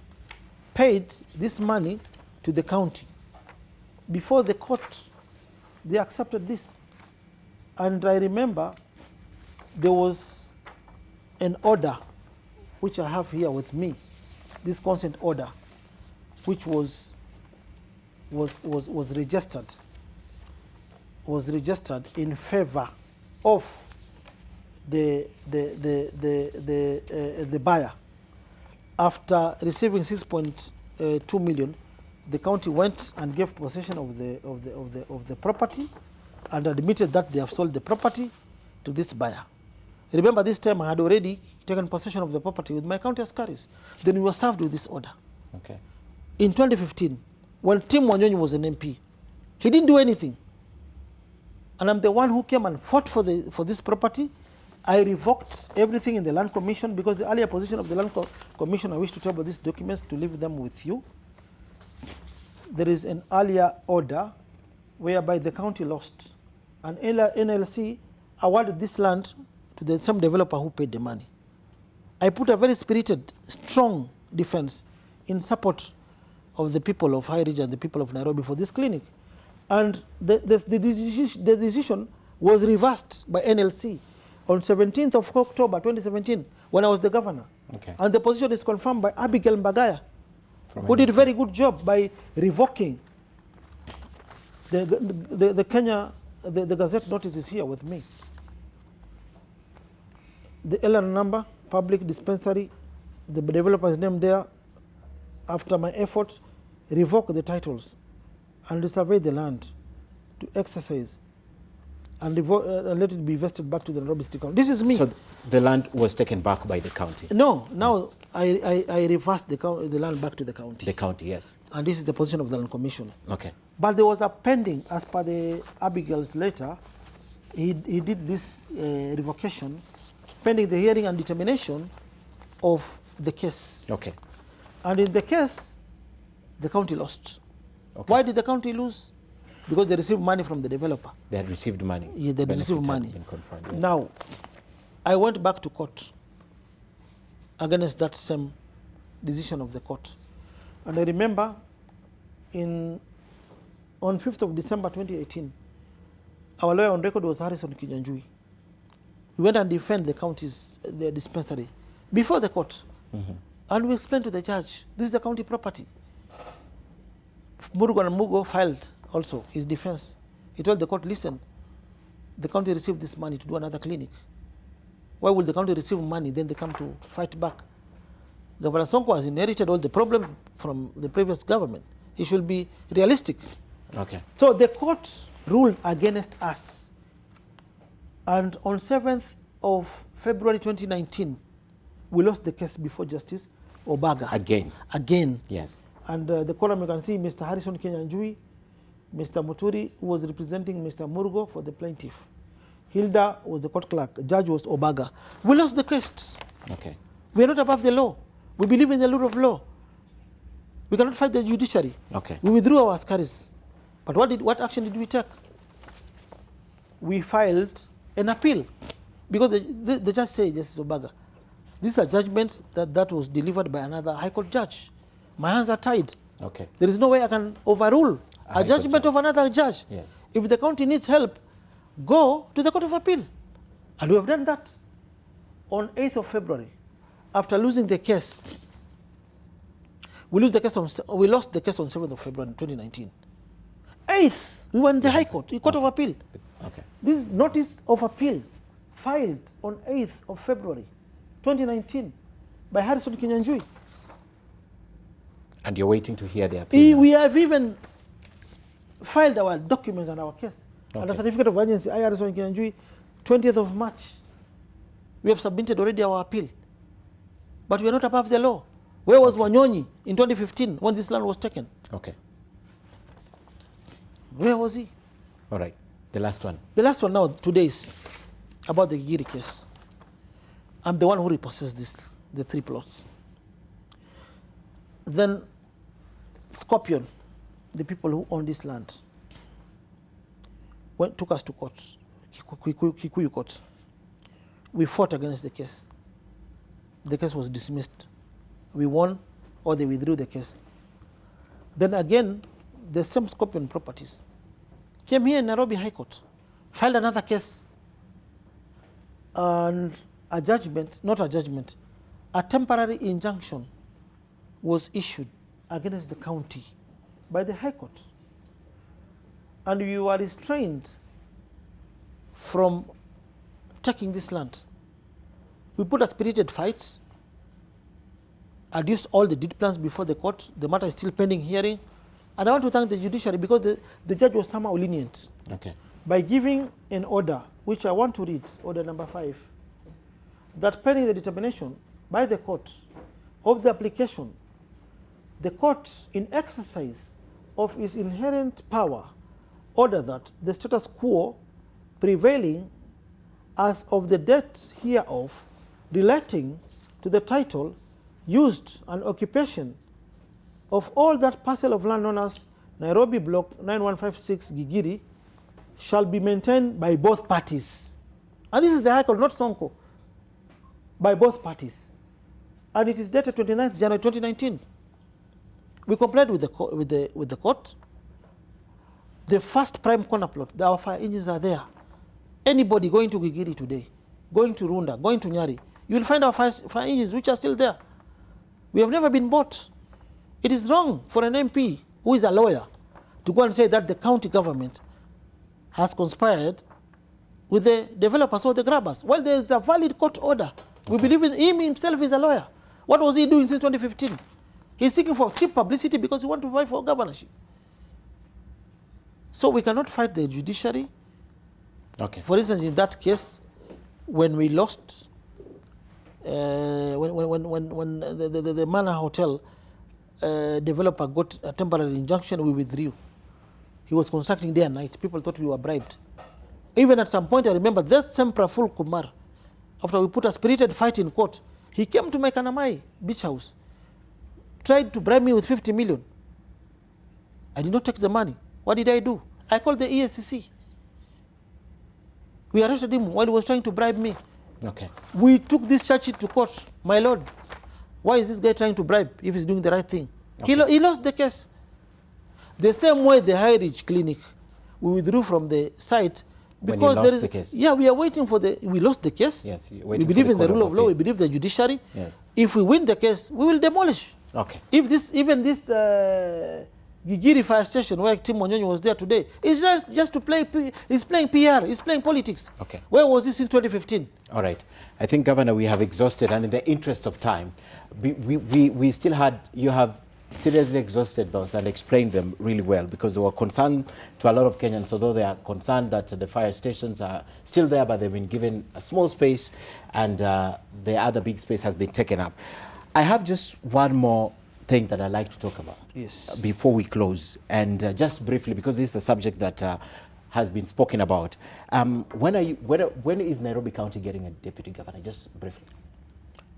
paid this money to the county. Before the court, they accepted this. And I remember there was an order, which I have here with me, this consent order, which was registered in favor of the buyer. After receiving 6.2 million, the county went and gave possession of the property and admitted that they have sold the property to this buyer. Remember, this time I had already taken possession of the property with my county askaris. Then we were served with this order. Okay. In 2015, when Tim Wanyonyi was an MP, he didn't do anything. And I'm the one who came and fought for this property. I revoked everything in the Land Commission, because the earlier position of the Land Commission, I wish to table these documents to leave them with you. There is an earlier order whereby the county lost, and NLC awarded this land to the same developer who paid the money. I put a very spirited, strong defense in support of the people of High Ridge and the people of Nairobi for this clinic. And the decision was reversed by NLC on 17th of October 2017, when I was the governor. Okay. And the position is confirmed by Abigail Mbagaya, who did a very good job by revoking the Kenya, the Gazette notice is here with me. The LR number, public dispensary, the developer's name there. After my efforts, revoke the titles and resurvey the land to exercise and let it be vested back to the Nairobi City County. This is me. So the land was taken back by the county? No, now I reversed the land back to the county. The county, yes. And this is the position of the Land Commission. Okay. But there was a pending, as per the Abigail's letter, he did this revocation pending the hearing and determination of the case. Okay. And in the case, the county lost. Okay. Why did the county lose? Because they received money from the developer. They had received money. Yeah, they received money. Been confirmed, yes. Now, I went back to court against that same decision of the court. And I remember on 5th of December 2018, our lawyer on record was Harrison Kinyanjui. We went and defended the county's dispensary before the court. And we explained to the judge, this is the county property. Murugo and Mugo filed also his defense. He told the court, listen, the county received this money to do another clinic. Why will the county receive money, then they come to fight back? Governor Sonko has inherited all the problem from the previous government. He should be realistic. Okay. So the court ruled against us. And on 7th of February 2019, we lost the case before Justice Obaga. Again. Yes. And the column you can see Mr. Harrison Kenyanjui, Mr. Muturi, who was representing Mr. Murugo for the plaintiff. Hilda was the court clerk. Judge was Obaga. We lost the case. Okay. We are not above the law. We believe in the rule of law. We cannot fight the judiciary. Okay. We withdrew our askaris. But what action did we take? We filed an appeal. Because the judge said, Justice Obaga, this is a judgment that was delivered by another High Court judge. My hands are tied. Okay. There is no way I can overrule a judgment of another judge. Yes. If the county needs help, go to the Court of Appeal. And we have done that. On 8th of February, after losing the case, we lost the case on 7th of February 2019. 8th, we went in the High Court, the Court of Appeal. Okay. This notice of appeal filed on 8th of February 2019 by Harrison Kinyanjui. And you're waiting to hear the appeal? We have even filed our documents and our case. Okay. And the certificate of agency, Harrison Kinyanjui, 20th of March. We have submitted already our appeal. But we are not above the law. Where was Wanyonyi in 2015 when this land was taken? Okay. Where was he? All right. The last one. The last one now, today, is about the Gigiri case. I'm the one who repossessed the 3 plots. Then Scorpion, the people who own this land, took us to court, Kikuyu court. We fought against the case. The case was dismissed. We won, or they withdrew the case. Then again, the same Scorpion properties came here in Nairobi High Court, filed another case, and a temporary injunction was issued against the county by the High Court. And we were restrained from taking this land. We put a spirited fight, adduced all the deed plans before the court. The matter is still pending hearing. And I want to thank the judiciary because the judge was somehow lenient. Okay. By giving an order, which I want to read, order number 5, that pending the determination by the court of the application, the court, in exercise of its inherent power, order that the status quo prevailing as of the date hereof relating to the title, used, and occupation of all that parcel of land known as Nairobi Block 9156 Gigiri shall be maintained by both parties. And this is the High Court, not Sonko. By both parties. And it is dated 29th January 2019. We complied with the court. The first prime corner plot, our fire engines are there. Anybody going to Gigiri today, going to Runda, going to Nyari, you will find our fire engines which are still there. We have never been bought. It is wrong for an MP who is a lawyer to go and say that the county government has conspired with the developers or the grabbers. Well, there is a valid court order. We believe in him himself is a lawyer. What was he doing since 2015? He's seeking for cheap publicity because he wants to vie for governorship. So we cannot fight the judiciary. Okay. For instance, in that case, when we lost, when the Manor Hotel developer got a temporary injunction, we withdrew. He was constructing day and night. People thought we were bribed. Even at some point, I remember that same Praful Kumar, after we put a spirited fight in court, he came to my Kanamai beach house, tried to bribe me with 50 million. I did not take the money. What did I do? I called the ESCC. We arrested him while he was trying to bribe me. Okay. We took this charge sheet to court. My lord, why is this guy trying to bribe if he's doing the right thing? Okay. He lost the case. The same way the High Ridge Clinic, we withdrew from the site When you lost the case. Yeah, we are waiting for we lost the case. Yes, you're we waiting believe for in the the rule court of law, we believe the judiciary. Yes. If we win the case, we will demolish. Okay. If even this Gigiri fire station where Tim Onyonyo was there today, it's just to play, he's playing PR, he's playing politics. Okay. Where was this in 2015? All right. I think, Governor, we have exhausted, and in the interest of time, we still had, you have seriously exhausted those and explained them really well, because they were concerned to a lot of Kenyans, although they are concerned that the fire stations are still there, but they've been given a small space and the other big space has been taken up. I have just one more thing that I'd like to talk about before we close, and just briefly, because this is a subject that has been spoken about. When is Nairobi County getting a deputy governor? Just briefly.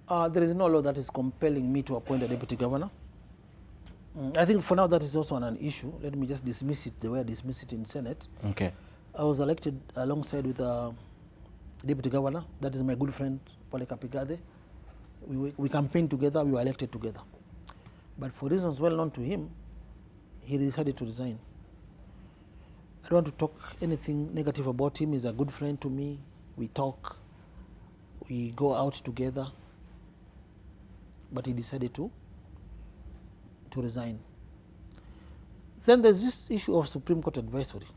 There is no law that is compelling me to appoint a deputy governor. I think for now that is also an issue. Let me just dismiss it the way I dismiss it in Senate. Okay. I was elected alongside with deputy governor. That is my good friend, Pole Kapigade. We campaigned together, we were elected together. But for reasons well known to him, he decided to resign. I don't want to talk anything negative about him. He's a good friend to me. We talk, we go out together. But he decided to resign. Then there's this issue of Supreme Court advisory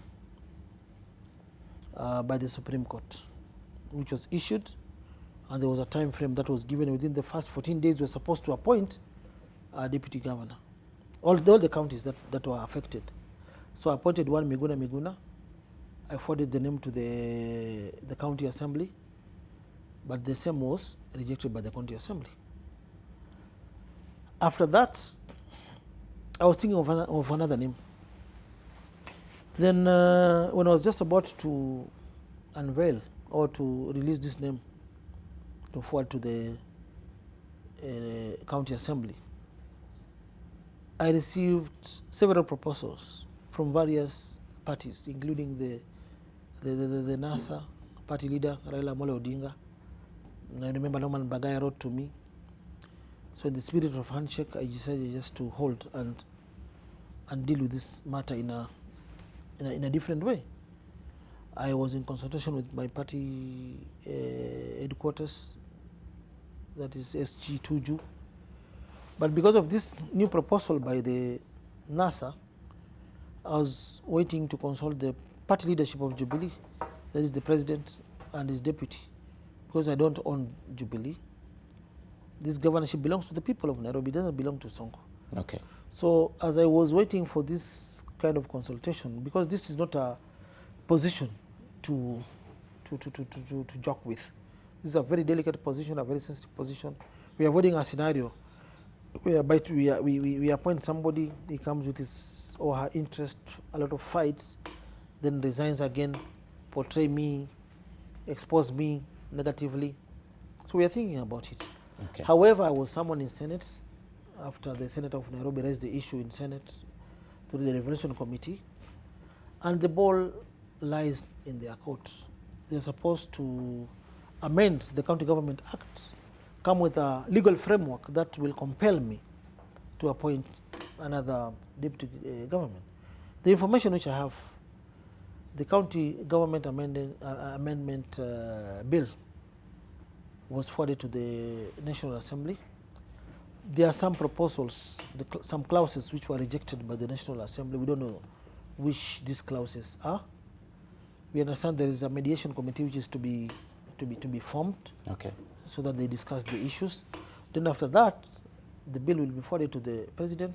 by the Supreme Court, which was issued, and there was a time frame that was given. Within the first 14 days, we were supposed to appoint a deputy governor. All the counties that were affected. So I appointed one, Miguna. I forwarded the name to the county assembly, but the same was rejected by the county assembly. After that, I was thinking of another name. Then when I was just about to unveil or to release this name to forward to the county assembly, I received several proposals from various parties, including the NASA party leader, Raila Amolo Odinga. And I remember Norman Bagaya wrote to me. So in the spirit of handshake, I decided just to hold and deal with this matter in a different way. I was in consultation with my party headquarters, that is SG2Ju. But because of this new proposal by the NASA, I was waiting to consult the party leadership of Jubilee, that is the president and his deputy, because I don't own Jubilee. This governorship belongs to the people of Nairobi, it doesn't belong to Sonko. Okay. So as I was waiting for this kind of consultation, because this is not a position to joke with. This is a very delicate position, a very sensitive position. We are avoiding a scenario whereby we appoint somebody, he comes with his or her interest, a lot of fights, then resigns again, portray me, expose me negatively. So we are thinking about it. Okay. However, I was summoned in Senate after the Senator of Nairobi raised the issue in Senate through the Revolution Committee, and the ball lies in their court. They're supposed to amend the County Government Act, come with a legal framework that will compel me to appoint another deputy government. The information which I have, the County Government Amendment Bill was forwarded to the National Assembly. There are some proposals, some clauses which were rejected by the National Assembly. We don't know which these clauses are. We understand there is a mediation committee which is to be formed, Okay. so that they discuss the issues. Then after that, the bill will be forwarded to the president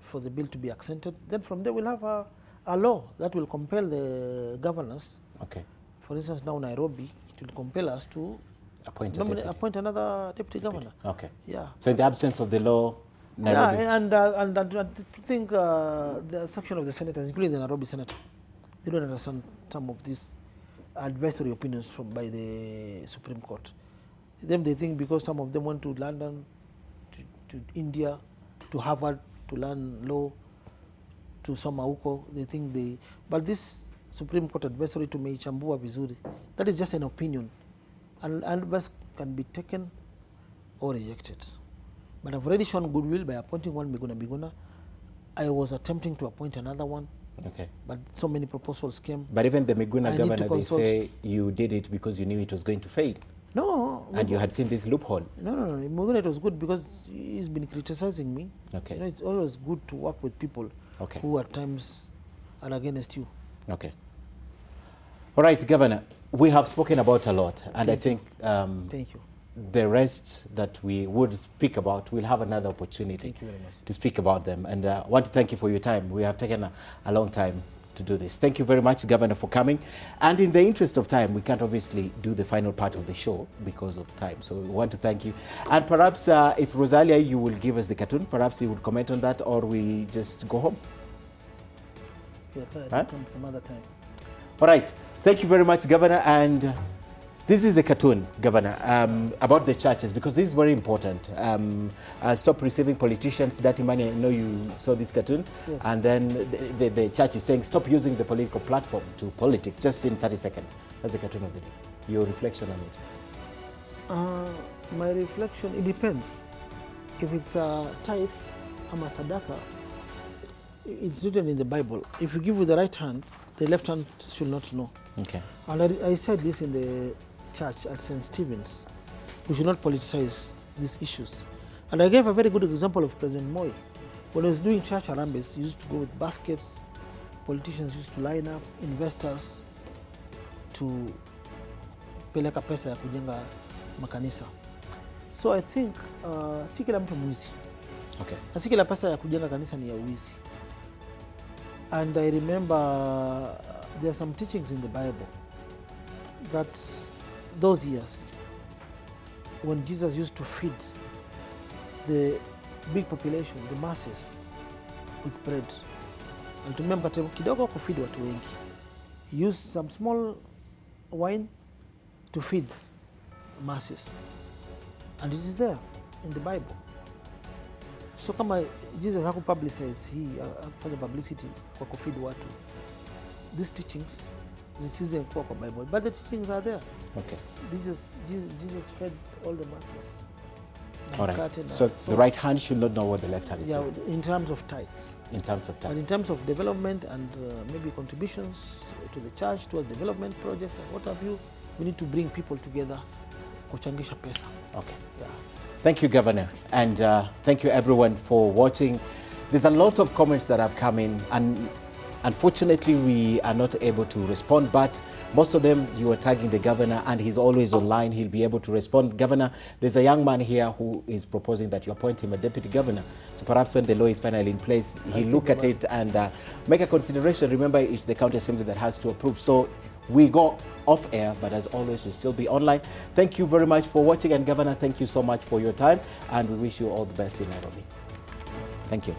for the bill to be accented. Then from there we'll have a law that will compel the governors. Okay. For instance, now Nairobi, it will compel us to Appoint another deputy governor. Okay. Yeah. So in the absence of the law, Nairobi. Yeah, and I think the section of the senators, including the Nairobi senator, they don't understand some of these advisory opinions by the Supreme Court. They think because some of them went to London, to India, to Harvard to learn law, to Somauko, they think but this Supreme Court advisory to me, chambua vizuri, that is just an opinion. And advice can be taken or rejected. But I've already shown goodwill by appointing one Miguna. I was attempting to appoint another one. Okay. But so many proposals came. But even the Miguna I need to governor, they consult. say you did it because you knew it was going to fail. No. And you had seen this loophole. No. Muguna, it was good because he's been criticizing me. Okay. You know, it's always good to work with people Okay. who at times are against you. Okay. All right, Governor, we have spoken about a lot, and I think Thank you. the rest that we would speak about, we'll have another opportunity Thank you very much. to speak about them. And I want to thank you for your time. We have taken a long time to do this. Thank you very much, Governor, for coming. And in the interest of time, we can't obviously do the final part of the show because of time. So we want to thank you. And perhaps if Rosalia, you will give us the cartoon, perhaps you would comment on that, or we just go home. Yeah, Huh? come some other time. All right. Thank you very much, Governor. And this is a cartoon, Governor, about the churches, because this is very important. Stop receiving politicians dirty money. I know you saw this cartoon. Yes. And then the church is saying, stop using the political platform to politics, just in 30 seconds. That's the cartoon of the day. Your reflection on it. My reflection, it depends. If it's a tithe, I'm a sadaka, it's written in the Bible. If you give with the right hand, the left hand should not know. Okay. And I said this in the church at St. Stephen's. We should not politicize these issues. And I gave a very good example of President Moi. When he was doing church harambes, he used to go with baskets. Politicians used to line up, investors to peleka pesa ya kujenga makanisa. So I think si kila mtu mwizi. Okay. Na si kila pesa ya kujenga kanisa ni ya uwizi. And I remember there are some teachings in the Bible that those years when Jesus used to feed the big population, the masses, with bread. And remember kidogo kufeed watu wengi. He used some small wine to feed masses. And it is there in the Bible. So kama Jesus hakupublicize hii, hakufanya publicity kwa kufeed watu, these teachings zisize kuwa kwa Bible, but the teachings are there. Okay. Jesus fed all the masses. All right. So the right hand should not know what the left hand is doing. In terms of tithes. In terms of But time. in terms of development and maybe contributions to the church towards development projects and what have you, we need to bring people together kuchangisha pesa. Okay. Yeah. Thank you, Governor. And thank you, everyone, for watching. There's a lot of comments that have come in, and unfortunately, we are not able to respond, but most of them, you are tagging the governor, and he's always online. He'll be able to respond. Governor, there's a young man here who is proposing that you appoint him a deputy governor. So perhaps when the law is finally in place, he'll look at it and make a consideration. Remember, it's the county assembly that has to approve. So we go off air, but as always, we'll still be online. Thank you very much for watching. And Governor, thank you so much for your time. And we wish you all the best in Nairobi. Thank you.